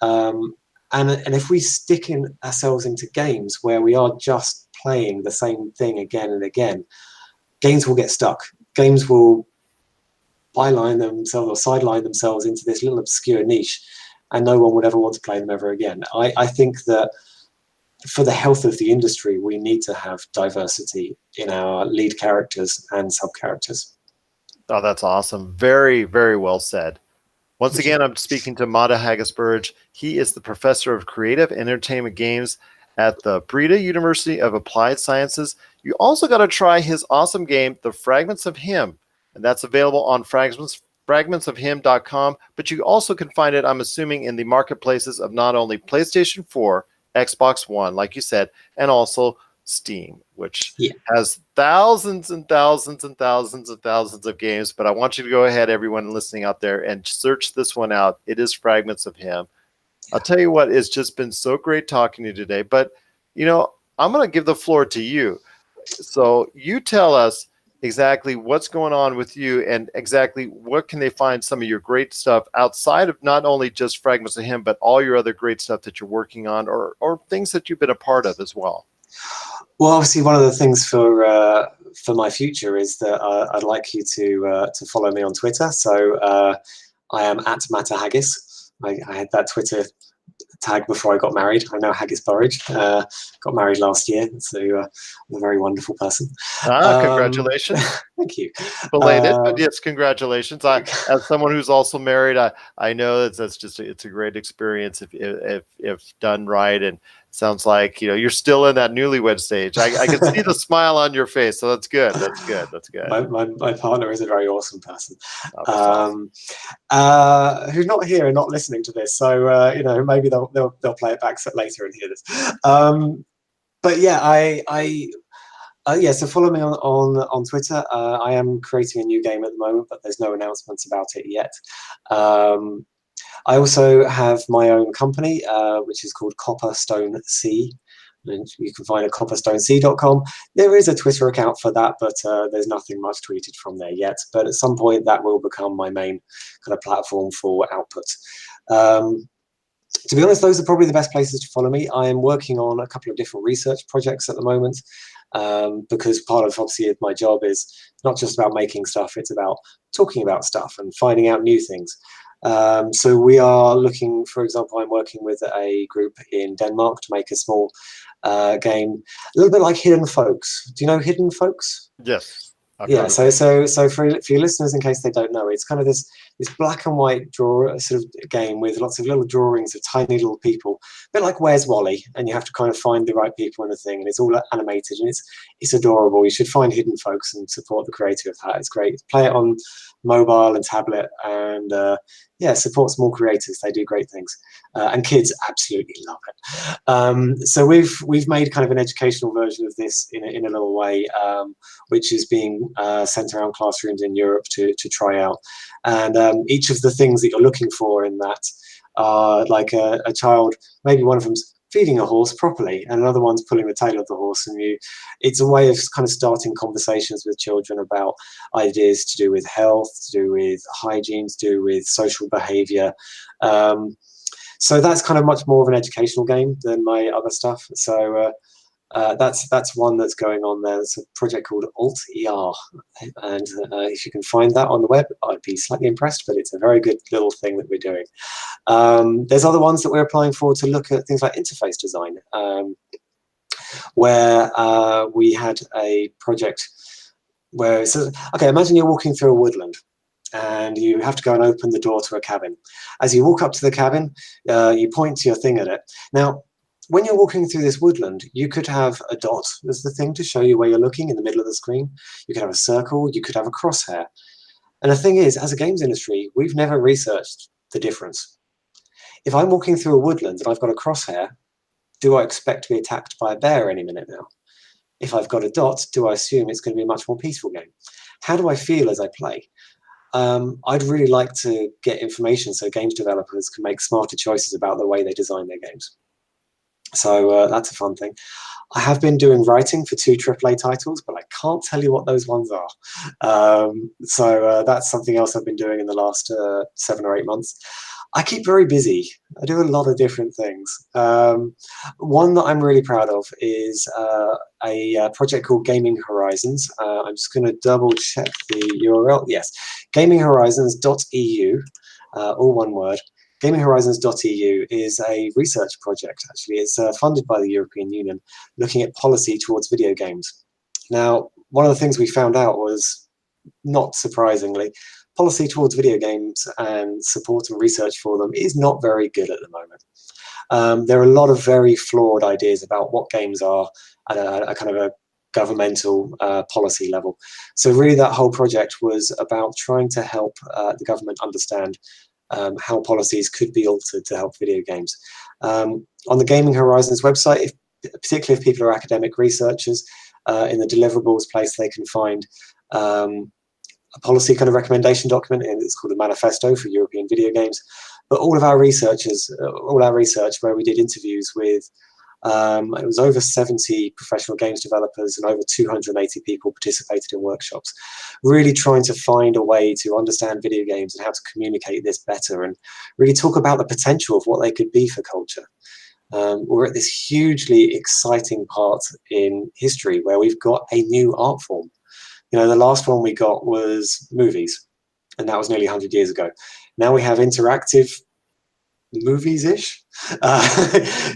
And if we stick in ourselves into games where we are just playing the same thing again and again, games will get stuck. Games will byline themselves or sideline themselves into this little obscure niche, and no one would ever want to play them ever again. I think that for the health of the industry, we need to have diversity in our lead characters and sub-characters. Oh, that's awesome. Very, very well said. Once again, I'm speaking to Mata Haggis-Burridge. He is the professor of creative entertainment games at the Breda University of Applied Sciences. You also got to try his awesome game, The Fragments of Him, and that's available on fragmentsofhim.com. But you also can find it, I'm assuming, in the marketplaces of not only PlayStation 4, Xbox One, like you said, and also Steam, which has thousands and thousands and thousands and thousands of games. But I want you to go ahead, everyone listening out there, and search this one out. It is Fragments of Him. I'll tell you what, it's just been so great talking to you today. But, you know, I'm going to give the floor to you. So you tell us exactly what's going on with you and exactly what can they find some of your great stuff outside of not only just Fragments of Him, but all your other great stuff that you're working on or things that you've been a part of as well. Well, obviously, one of the things for my future is that I'd like you to follow me on Twitter. So I am at Mata Haggis. I had that Twitter tag before I got married. I'm now Haggis-Burridge. Got married last year, so I'm a very wonderful person. Congratulations. Thank you. Belated, but yes, congratulations. As someone who's also married, I know that's just it's a great experience if done right, and it sounds like you're still in that newlywed stage. I can see the smile on your face, so that's good. That's good. That's good. My partner is a very awesome person, awesome. Who's not here and not listening to this, so maybe they'll play it back later and hear this. But yeah, so follow me on Twitter. I am creating a new game at the moment, but there's no announcements about it yet. I also have my own company, which is called Copperstone Sea. And you can find it at copperstonec.com. There is a Twitter account for that, but there's nothing much tweeted from there yet. But at some point, that will become my main kind of platform for output. To be honest, those are probably the best places to follow me. I am working on a couple of different research projects at the moment, because part of obviously my job is not just about making stuff, it's about talking about stuff and finding out new things. So we are looking, for example, I'm working with a group in Denmark to make a small game, a little bit like Hidden Folks. Do you know Hidden Folks? Yes. Yeah, so for your listeners, in case they don't know, it's kind of this black and white sort of game with lots of little drawings of tiny little people, a bit like Where's Wally, and you have to kind of find the right people in the thing, and it's all animated, and it's adorable. You should find Hidden Folks and support the creator of that. It's great. Play it on mobile and tablet, and support small creators. They do great things, and kids absolutely love it. So we've made kind of an educational version of this in a little way, which is being sent around classrooms in Europe to try out. And each of the things that you're looking for in that are like a child, maybe one of them's feeding a horse properly and another one's pulling the tail of the horse, and it's a way of kind of starting conversations with children about ideas to do with health, to do with hygiene, to do with social behavior. So that's kind of much more of an educational game than my other stuff. So that's one that's going on there. It's a project called Alt-ER, and if you can find that on the web, I'd be slightly impressed, but it's a very good little thing that we're doing. There's other ones that we're applying for to look at things like interface design, where we had a project where it says, okay, imagine you're walking through a woodland and you have to go and open the door to a cabin. As you walk up to the cabin, you point your thing at it. Now, when you're walking through this woodland, you could have a dot as the thing to show you where you're looking in the middle of the screen. You could have a circle, you could have a crosshair. And the thing is, as a games industry, we've never researched the difference. If I'm walking through a woodland and I've got a crosshair, do I expect to be attacked by a bear any minute now? If I've got a dot, do I assume it's going to be a much more peaceful game? How do I feel as I play? I'd really like to get information so games developers can make smarter choices about the way they design their games. So that's a fun thing. I have been doing writing for 2 AAA titles, but I can't tell you what those ones are. So that's something else I've been doing in the last 7 or 8 months. I keep very busy. I do a lot of different things. One that I'm really proud of is a project called Gaming Horizons. I'm just going to double check the URL. Yes, gaminghorizons.eu, all one word. Gaminghorizons.eu is a research project, actually. It's funded by the European Union, looking at policy towards video games. Now, one of the things we found out was, not surprisingly, policy towards video games and support and research for them is not very good at the moment. There are a lot of very flawed ideas about what games are at a kind of a governmental policy level. So really that whole project was about trying to help the government understand how policies could be altered to help video games. On the Gaming Horizons website, particularly if people are academic researchers, in the deliverables place they can find a policy kind of recommendation document, and it's called a manifesto for European video games. But all of our researchers, all our research where we did interviews with, it was over 70 professional games developers and over 280 people participated in workshops, really trying to find a way to understand video games and how to communicate this better and really talk about the potential of what they could be for culture. We're at this hugely exciting part in history where we've got a new art form. You know, the last one we got was movies, and that was nearly 100 years ago. Now we have interactive movies-ish.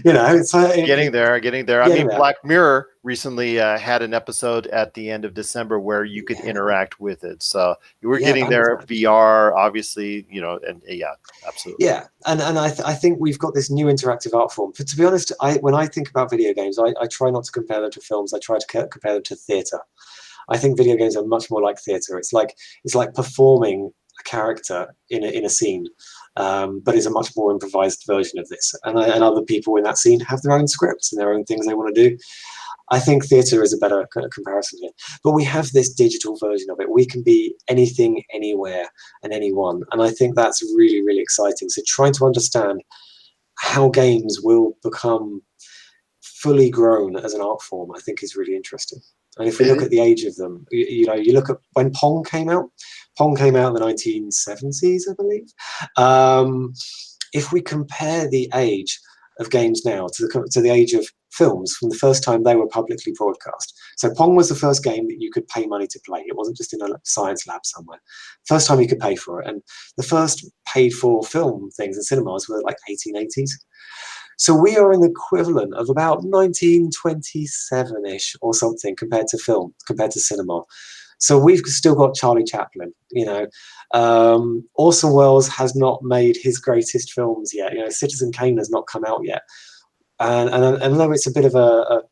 You know, it's getting there. I mean, there. Black Mirror recently had an episode at the end of December where you could interact with it. So we're getting there. VR, obviously, you know, and yeah, absolutely. Yeah, and I think we've got this new interactive art form. But to be honest, when I think about video games, I try not to compare them to films. I try to compare them to theatre. I think video games are much more like theatre. It's like performing a character in a scene, but it's a much more improvised version of this. And other people in that scene have their own scripts and their own things they want to do. I think theatre is a better comparison here. But we have this digital version of it. We can be anything, anywhere, and anyone. And I think that's really, really exciting. So trying to understand how games will become fully grown as an art form, I think is really interesting. And if we look at the age of them, you know, you look at when Pong came out in the 1970s, I believe. If we compare the age of games now to the age of films from the first time they were publicly broadcast. So Pong was the first game that you could pay money to play. It wasn't just in a science lab somewhere. First time you could pay for it. And the first paid for film things in cinemas were like 1880s. So we are in the equivalent of about 1927-ish or something compared to film, compared to cinema. So we've still got Charlie Chaplin, you know. Orson Welles has not made his greatest films yet. You know, Citizen Kane has not come out yet. And I know it's a bit of a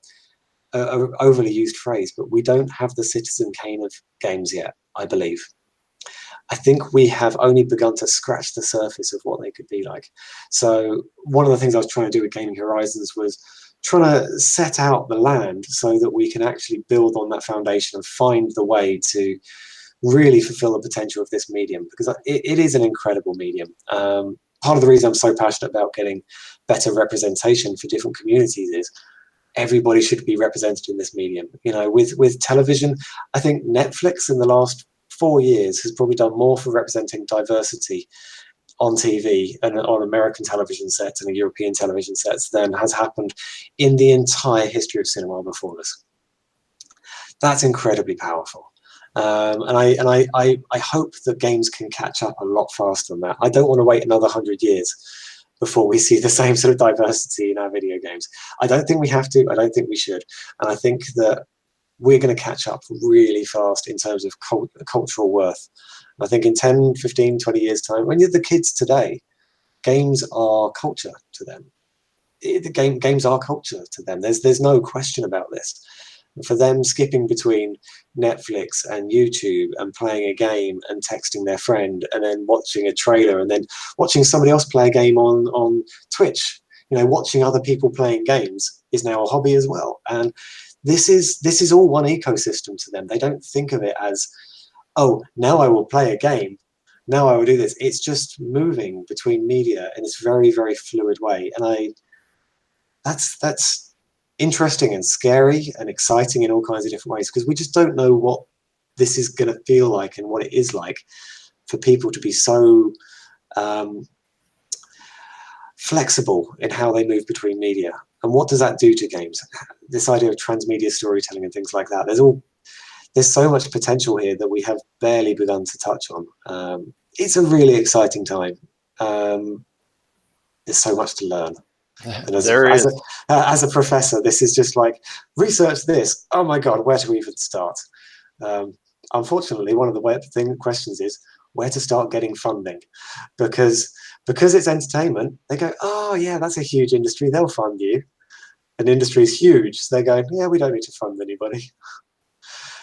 overly used phrase, but we don't have the Citizen Kane of games yet, I believe. I think we have only begun to scratch the surface of what they could be like. So one of the things I was trying to do with Gaming Horizons was trying to set out the land so that we can actually build on that foundation and find the way to really fulfill the potential of this medium, because it is an incredible medium. Part of the reason I'm so passionate about getting better representation for different communities is everybody should be represented in this medium. You know, with television, I think Netflix in the last 4 years has probably done more for representing diversity on TV and on American television sets and European television sets than has happened in the entire history of cinema before us. That's incredibly powerful. And I hope that games can catch up a lot faster than that. I don't want to wait another 100 years before we see the same sort of diversity in our video games. I don't think we have to. I don't think we should. And I think that we're going to catch up really fast in terms of cultural worth. And I think in 10, 15, 20 years' time, when you're the kids today, games are culture to them. Games are culture to them. There's no question about this. For them, skipping between Netflix and YouTube and playing a game and texting their friend and then watching a trailer and then watching somebody else play a game on Twitch, watching other people playing games is now a hobby as well. And this is all one ecosystem to them. They don't think of it as, oh, now I will play a game. Now I will do this. It's just moving between media in this very, very fluid way. And that's interesting and scary and exciting in all kinds of different ways, because we just don't know what this is going to feel like and what it is like for people to be so flexible in how they move between media. And what does that do to games? This idea of transmedia storytelling and things like that. There's so much potential here that we have barely begun to touch on. It's a really exciting time. There's so much to learn. And as a professor, this is just like, research this. Oh my God, where do we even start? Unfortunately, one of the questions is where to start getting funding, because it's entertainment. They go, oh yeah, that's a huge industry. They'll fund you. And industry is huge. So they go, yeah, we don't need to fund anybody.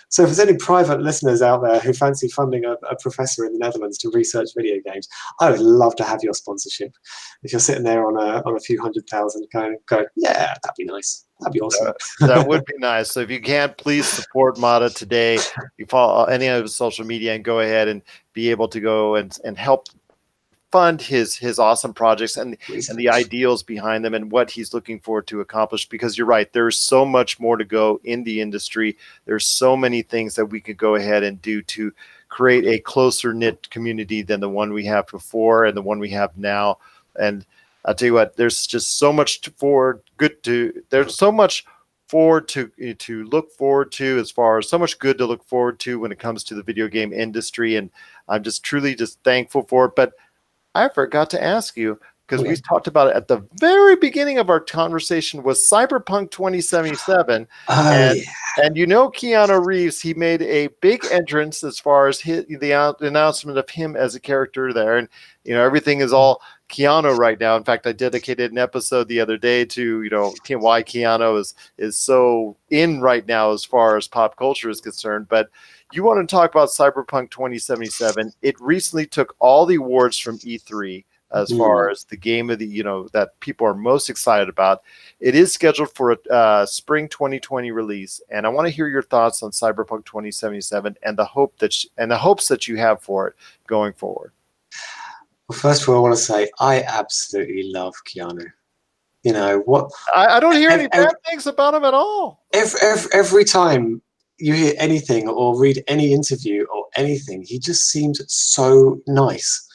So if there's any private listeners out there who fancy funding a professor in the Netherlands to research video games, I would love to have your sponsorship. If you're sitting there on a few 100,000, go, yeah, that'd be nice. That'd be awesome. That would be nice. So if you can, please support Mata today. You follow any of his social media and go ahead and be able to go and help fund his awesome projects and the ideals behind them and what he's looking forward to accomplish. Because you're right, there's so much more to go in the industry. There's so many things that we could go ahead and do to create a closer knit community than the one we have before and the one we have now. And I'll tell you what, there's just so much there's so much forward to look forward to, as far as so much good to look forward to when it comes to the video game industry. And I'm just truly just thankful for it. But I forgot to ask you, because we talked about it at the very beginning of our conversation, was Cyberpunk 2077. And Keanu Reeves, he made a big entrance as far as the announcement of him as a character there. And, everything is all Keanu right now. In fact, I dedicated an episode the other day to, why Keanu is so in right now as far as pop culture is concerned. But you want to talk about Cyberpunk 2077. It recently took all the awards from E3 as far as the game of the, that people are most excited about. It is scheduled for a spring 2020 release. And I want to hear your thoughts on Cyberpunk 2077 and the hopes that you have for it going forward. Well, first of all, I want to say I absolutely love Keanu. What? I don't hear any bad things about him at all. Every time you hear anything or read any interview or anything, he just seems so nice.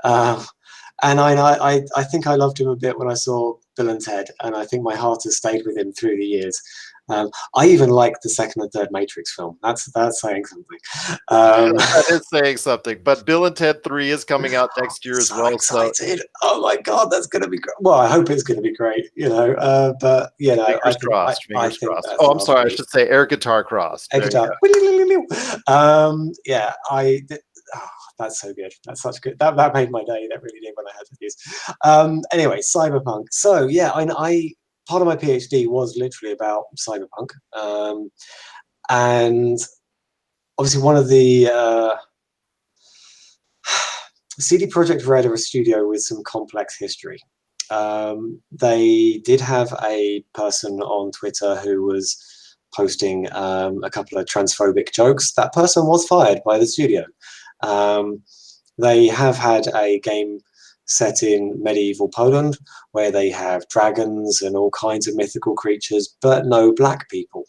And I think I loved him a bit when I saw Bill and Ted, and I think my heart has stayed with him through the years. I even like the second and third Matrix film. That's saying something. That is saying something. But Bill and Ted 3 is coming out next year as well. Excited! So. Oh my God, that's going to be great. Well, I hope it's going to be great. But fingers crossed. Fingers crossed. Oh, I'm sorry. I should say air guitar crossed. That's so good. That's such good. That made my day. That really did when I had to use. Anyway, Cyberpunk. So yeah, I part of my PhD was literally about Cyberpunk, and obviously one of the CD Projekt Red are a studio with some complex history. They did have a person on Twitter who was posting a couple of transphobic jokes. That person was fired by the studio. They have had a game set in medieval Poland where they have dragons and all kinds of mythical creatures, but no black people.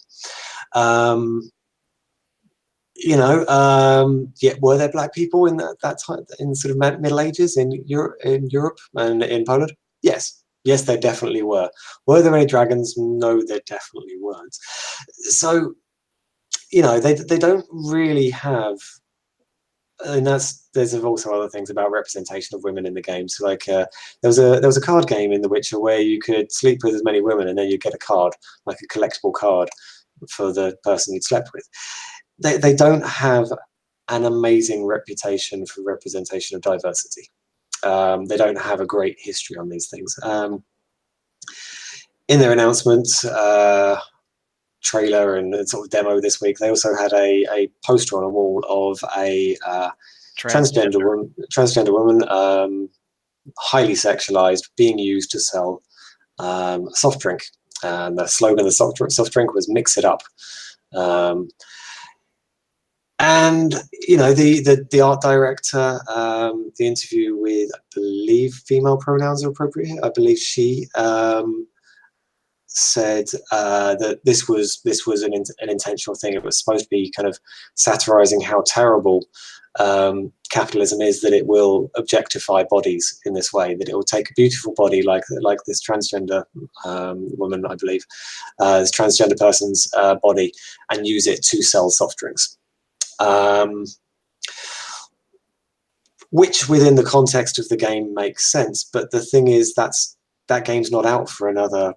Yet were there black people in that time, in sort of Middle Ages in Europe and in Poland? Yes, there definitely were. Were there any dragons? No, there definitely weren't. So, they don't really have. And there's also other things about representation of women in the games. So like there was a card game in The Witcher where you could sleep with as many women and then you get a card, like a collectible card for the person you'd slept with. They don't have an amazing reputation for representation of diversity. They don't have a great history on these things. In their announcement, trailer and sort of demo this week, they also had a poster on a wall of a transgender woman, highly sexualized, being used to sell a soft drink. And the slogan of the soft drink was "Mix it up." And you know, the art director, the interview with, I believe, female pronouns are appropriate here. I believe she said that this was an intentional thing. It was supposed to be kind of satirizing how terrible capitalism is, that it will objectify bodies in this way, that it will take a beautiful body like this transgender woman, I believe, this transgender person's body, and use it to sell soft drinks. Which within the context of the game makes sense, but the thing is that game's not out for another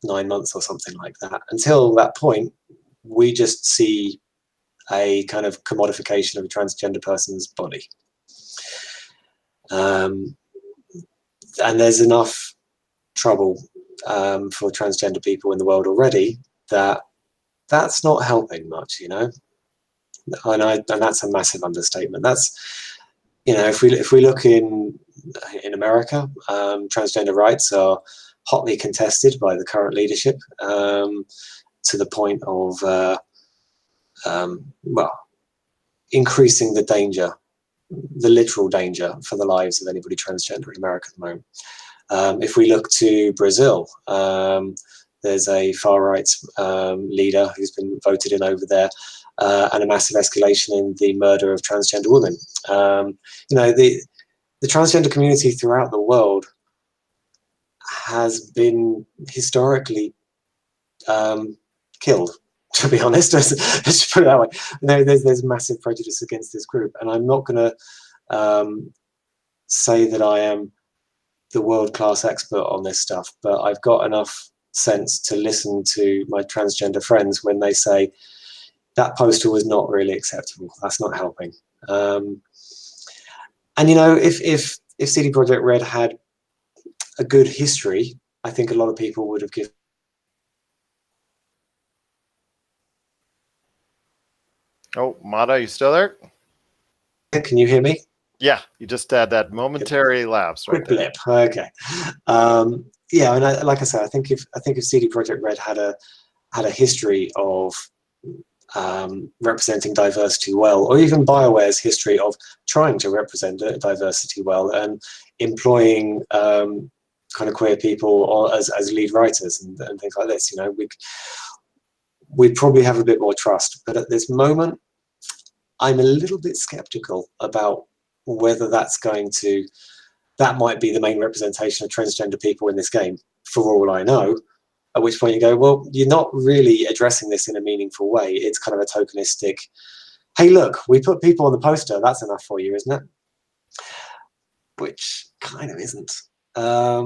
9 months or something like that. Until that point, we just see a kind of commodification of a transgender person's body. And there's enough trouble for transgender people in the world already that's not helping much, you know. And that's a massive understatement. That's, you know, if we look in America, transgender rights are hotly contested by the current leadership, to the point of well, increasing the danger, the literal danger for the lives of anybody transgender in America at the moment. If we look to Brazil, there's a far right leader who's been voted in over there, and a massive escalation in the murder of transgender women. You know, the transgender community throughout the world has been historically killed, to be honest. Let's put it that way. There's massive prejudice against this group, and I'm not going to say that I am the world-class expert on this stuff, but I've got enough sense to listen to my transgender friends when they say that poster was not really acceptable. That's not helping. And you know, if CD Projekt Red had a good history, I think a lot of people would have given. Oh, Mata, you still there? Can you hear me? Yeah, you just had that momentary lapse. Right, quick blip. Okay. Yeah, and like I said, I think if CD Projekt Red had a history of representing diversity well, or even BioWare's history of trying to represent diversity well and employing kind of queer people as lead writers and things like this, you know, we'd probably have a bit more trust. But at this moment, I'm a little bit skeptical about whether that might be the main representation of transgender people in this game, for all I know. At which point you go, well, you're not really addressing this in a meaningful way. It's kind of a tokenistic, hey, look, we put people on the poster, that's enough for you, isn't it? Which kind of isn't. I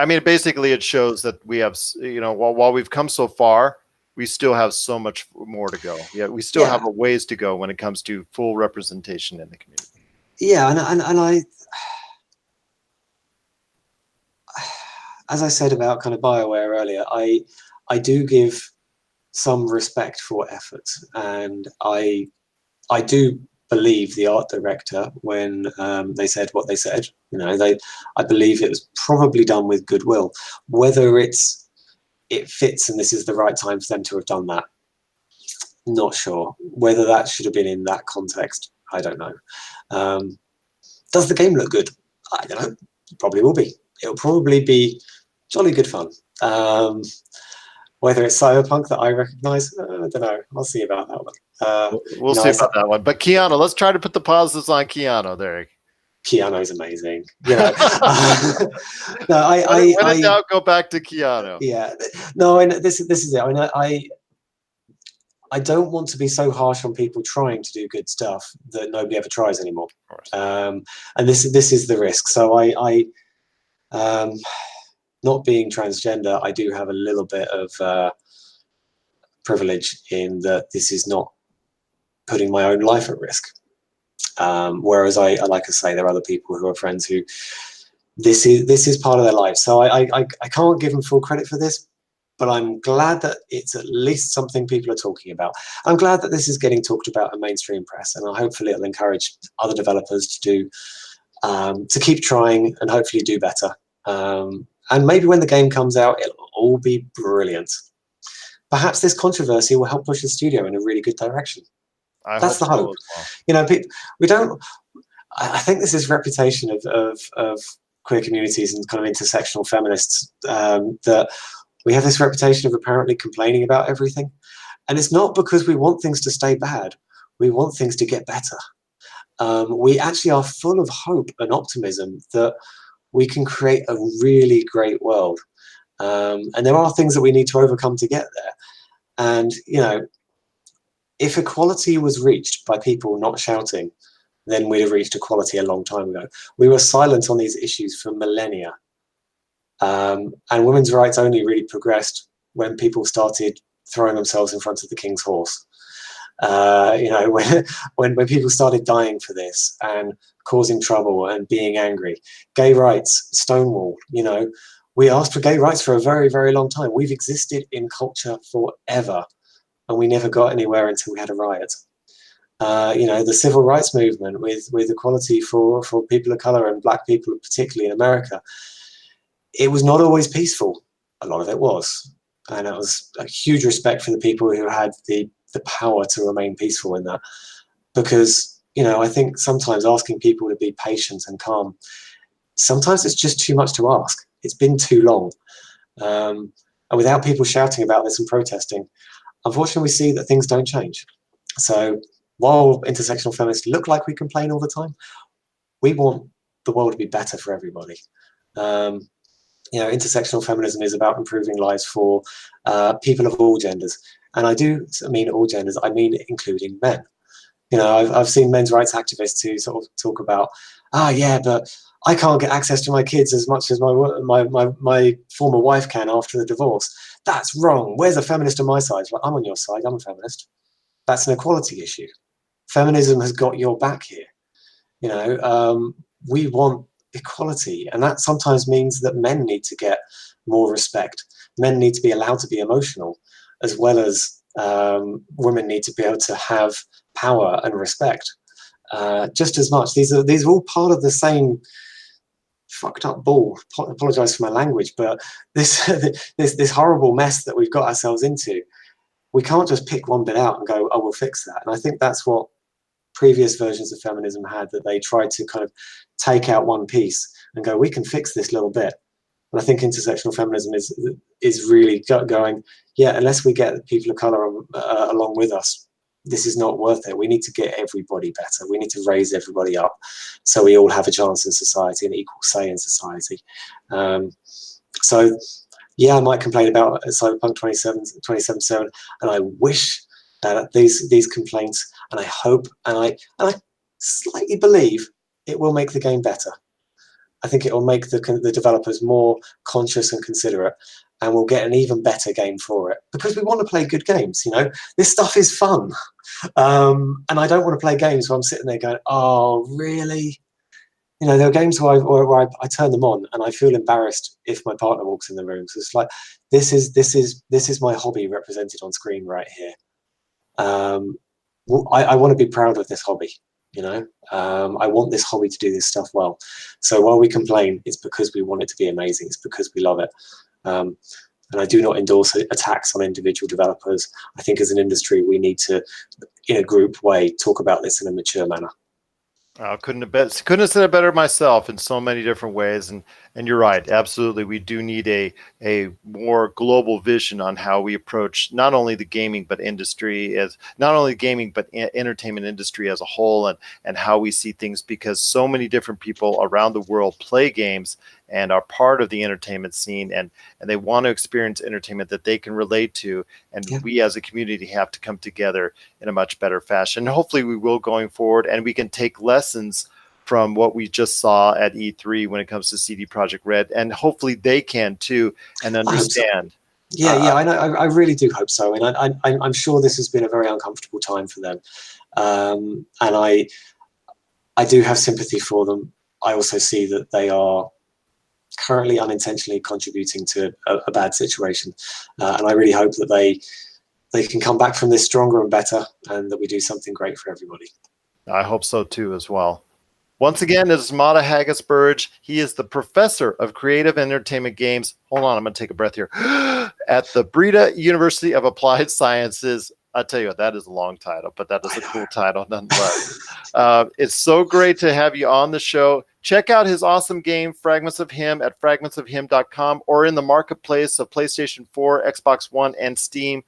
mean, basically it shows that we have, you know, while we've come so far, we still have so much more to go. Yeah, we still have a ways to go when it comes to full representation in the community. Yeah, and I, as I said about kind of BioWare earlier, I do give some respect for effort, and I do believe the art director when they said what they said. You know, I believe it was probably done with goodwill. Whether it fits and this is the right time for them to have done that, not sure. Whether that should have been in that context, I don't know. Does the game look good? I don't know. It probably will be. It'll probably be jolly good fun. Whether it's cyberpunk that I recognize, I don't know. I'll see about that one. We'll see about that one. But Keanu, let's try to put the positives on Keanu there. Keanu's amazing. You know, no, when in doubt, go back to Keanu. Yeah, no, and this is it. I mean, I don't want to be so harsh on people trying to do good stuff that nobody ever tries anymore. And this is the risk. So I not being transgender, I do have a little bit of privilege in that this is not putting my own life at risk. Whereas I like I say, there are other people who are friends who this is part of their life. So I can't give them full credit for this, but I'm glad that it's at least something people are talking about. I'm glad that this is getting talked about in mainstream press, and hopefully it'll encourage other developers to keep trying and hopefully do better. And maybe when the game comes out, it'll all be brilliant. Perhaps this controversy will help push the studio in a really good direction. That's the hope. Well. You know, we don't. I think this is reputation of queer communities and kind of intersectional feminists, that we have this reputation of apparently complaining about everything, and it's not because we want things to stay bad. We want things to get better. We actually are full of hope and optimism that we can create a really great world. And there are things that we need to overcome to get there. And, you know, if equality was reached by people not shouting, then we'd have reached equality a long time ago. We were silent on these issues for millennia. And women's rights only really progressed when people started throwing themselves in front of the king's horse. You know, when people started dying for this and causing trouble and being angry. Gay rights, Stonewall, you know, we asked for gay rights for a very, very long time. We've existed in culture forever, and we never got anywhere until we had a riot. You know, the civil rights movement with equality for people of color and black people, particularly in America, it was not always peaceful. A lot of it was. And it was a huge respect for the people who had the power to remain peaceful in that. Because, you know, I think sometimes asking people to be patient and calm, sometimes it's just too much to ask. It's been too long. And without people shouting about this and protesting, unfortunately, we see that things don't change. So while intersectional feminists look like we complain all the time, we want the world to be better for everybody. You know, intersectional feminism is about improving lives for people of all genders. And I do mean all genders, I mean including men. You know, I've seen men's rights activists who sort of talk about, yeah, but I can't get access to my kids as much as my former wife can after the divorce. That's wrong. Where's a feminist on my side? Well, I'm on your side, I'm a feminist. That's an equality issue. Feminism has got your back here. You know, we want equality, and that sometimes means that men need to get more respect. Men need to be allowed to be emotional, as well as women need to be able to have power and respect just as much. These are all part of the same fucked up ball. Apologize for my language, but this horrible mess that we've got ourselves into. We can't just pick one bit out and go, oh, we'll fix that. And I think that's what previous versions of feminism had, that they tried to kind of take out one piece and go, we can fix this little bit. And I think intersectional feminism is really going, yeah, unless we get people of color along with us, this is not worth it. We need to get everybody better. We need to raise everybody up so we all have a chance in society, an equal say in society. So yeah, I might complain about Cyberpunk 2077, and I wish that these complaints, and I hope, and I slightly believe it will make the game better. I think it will make the developers more conscious and considerate, and we'll get an even better game for it, because we want to play good games. You know, this stuff is fun, and I don't want to play games where I'm sitting there going, "Oh, really?" You know, there are games where I turn them on and I feel embarrassed if my partner walks in the room. So it's like, this is my hobby represented on screen right here. I want to be proud of this hobby. You know, I want this hobby to do this stuff well. So while we complain, it's because we want it to be amazing. It's because we love it. And I do not endorse attacks on individual developers. I think as an industry, we need to, in a group way, talk about this in a mature manner. Couldn't have said it better myself in so many different ways. And you're right. Absolutely. We do need a more global vision on how we approach not only the gaming, but industry as not only gaming, but entertainment industry as a whole, and how we see things, because so many different people around the world play games and are part of the entertainment scene, and they want to experience entertainment that they can relate to. And we as a community have to come together in a much better fashion. And hopefully we will going forward, and we can take lessons from what we just saw at E3 when it comes to CD Projekt Red, and hopefully they can too, and understand. Yeah, I know. I really do hope so, and I'm sure this has been a very uncomfortable time for them, and I do have sympathy for them. I also see that they are currently unintentionally contributing to a bad situation. And I really hope that they can come back from this stronger and better, and that we do something great for everybody. I hope so too as well. Once again, it is Mata Haggis-Burridge. He is the professor of creative entertainment games. Hold on, I'm going to take a breath here. At the Breda University of Applied Sciences. I tell you what, that is a long title, but that is a cool title nonetheless. It's so great to have you on the show. Check out his awesome game, Fragments of Him, at fragmentsofhim.com or in the marketplace of PlayStation 4, Xbox One, and Steam.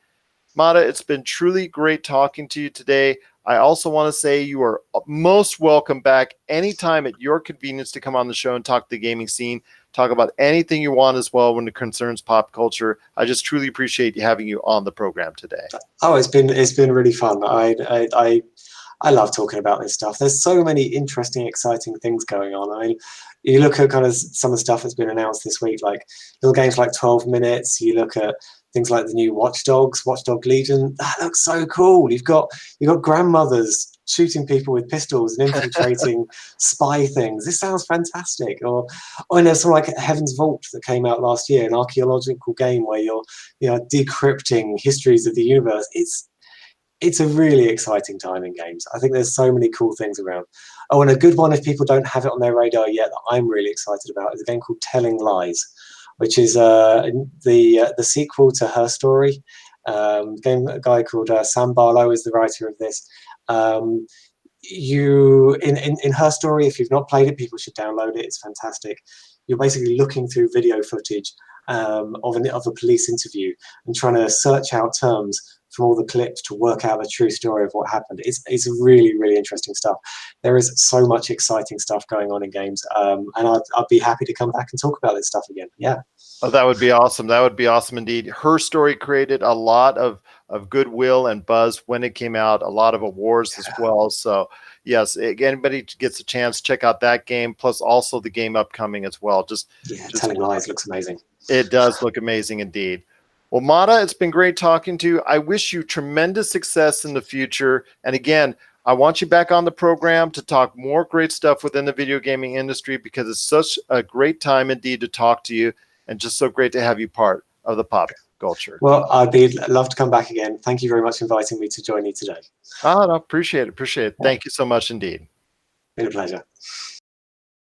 Mata, it's been truly great talking to you today. I also want to say you are most welcome back anytime at your convenience to come on the show and talk the gaming scene, talk about anything you want as well when it concerns pop culture. I just truly appreciate having you on the program today. Oh, it's been really fun. I love talking about this stuff. There's so many interesting, exciting things going on. You look at kind of some of the stuff that's been announced this week, like little games like 12 Minutes. You look at things like the new Watch Dog Legion. That looks so cool. You've got grandmothers shooting people with pistols and infiltrating spy things. This sounds fantastic. Or there's something like Heaven's Vault that came out last year, an archaeological game where you're decrypting histories of the universe. It's a really exciting time in games. I think there's so many cool things around. Oh, and a good one, if people don't have it on their radar yet, that I'm really excited about, is a game called Telling Lies, which is the sequel to Her Story. A guy called Sam Barlow is the writer of this. In Her Story, if you've not played it, people should download it. It's fantastic. You're basically looking through video footage of a police interview and trying to search out terms from all the clips to work out the true story of what happened. It's really, really interesting stuff. There is so much exciting stuff going on in games, and I'd be happy to come back and talk about this stuff again. Yeah. Oh, that would be awesome. That would be awesome indeed. Her Story created a lot of goodwill and buzz when it came out, a lot of awards as well. So yes, anybody gets a chance, check out that game, plus also the game upcoming as well. Just Telling Lies looks amazing. It does look amazing indeed. Well, Mata, it's been great talking to you. I wish you tremendous success in the future. And again, I want you back on the program to talk more great stuff within the video gaming industry, because it's such a great time indeed to talk to you, and just so great to have you part of the pop culture. Well, love to come back again. Thank you very much for inviting me to join you today. No, appreciate it. Appreciate it. Thank you so much indeed. Been a pleasure.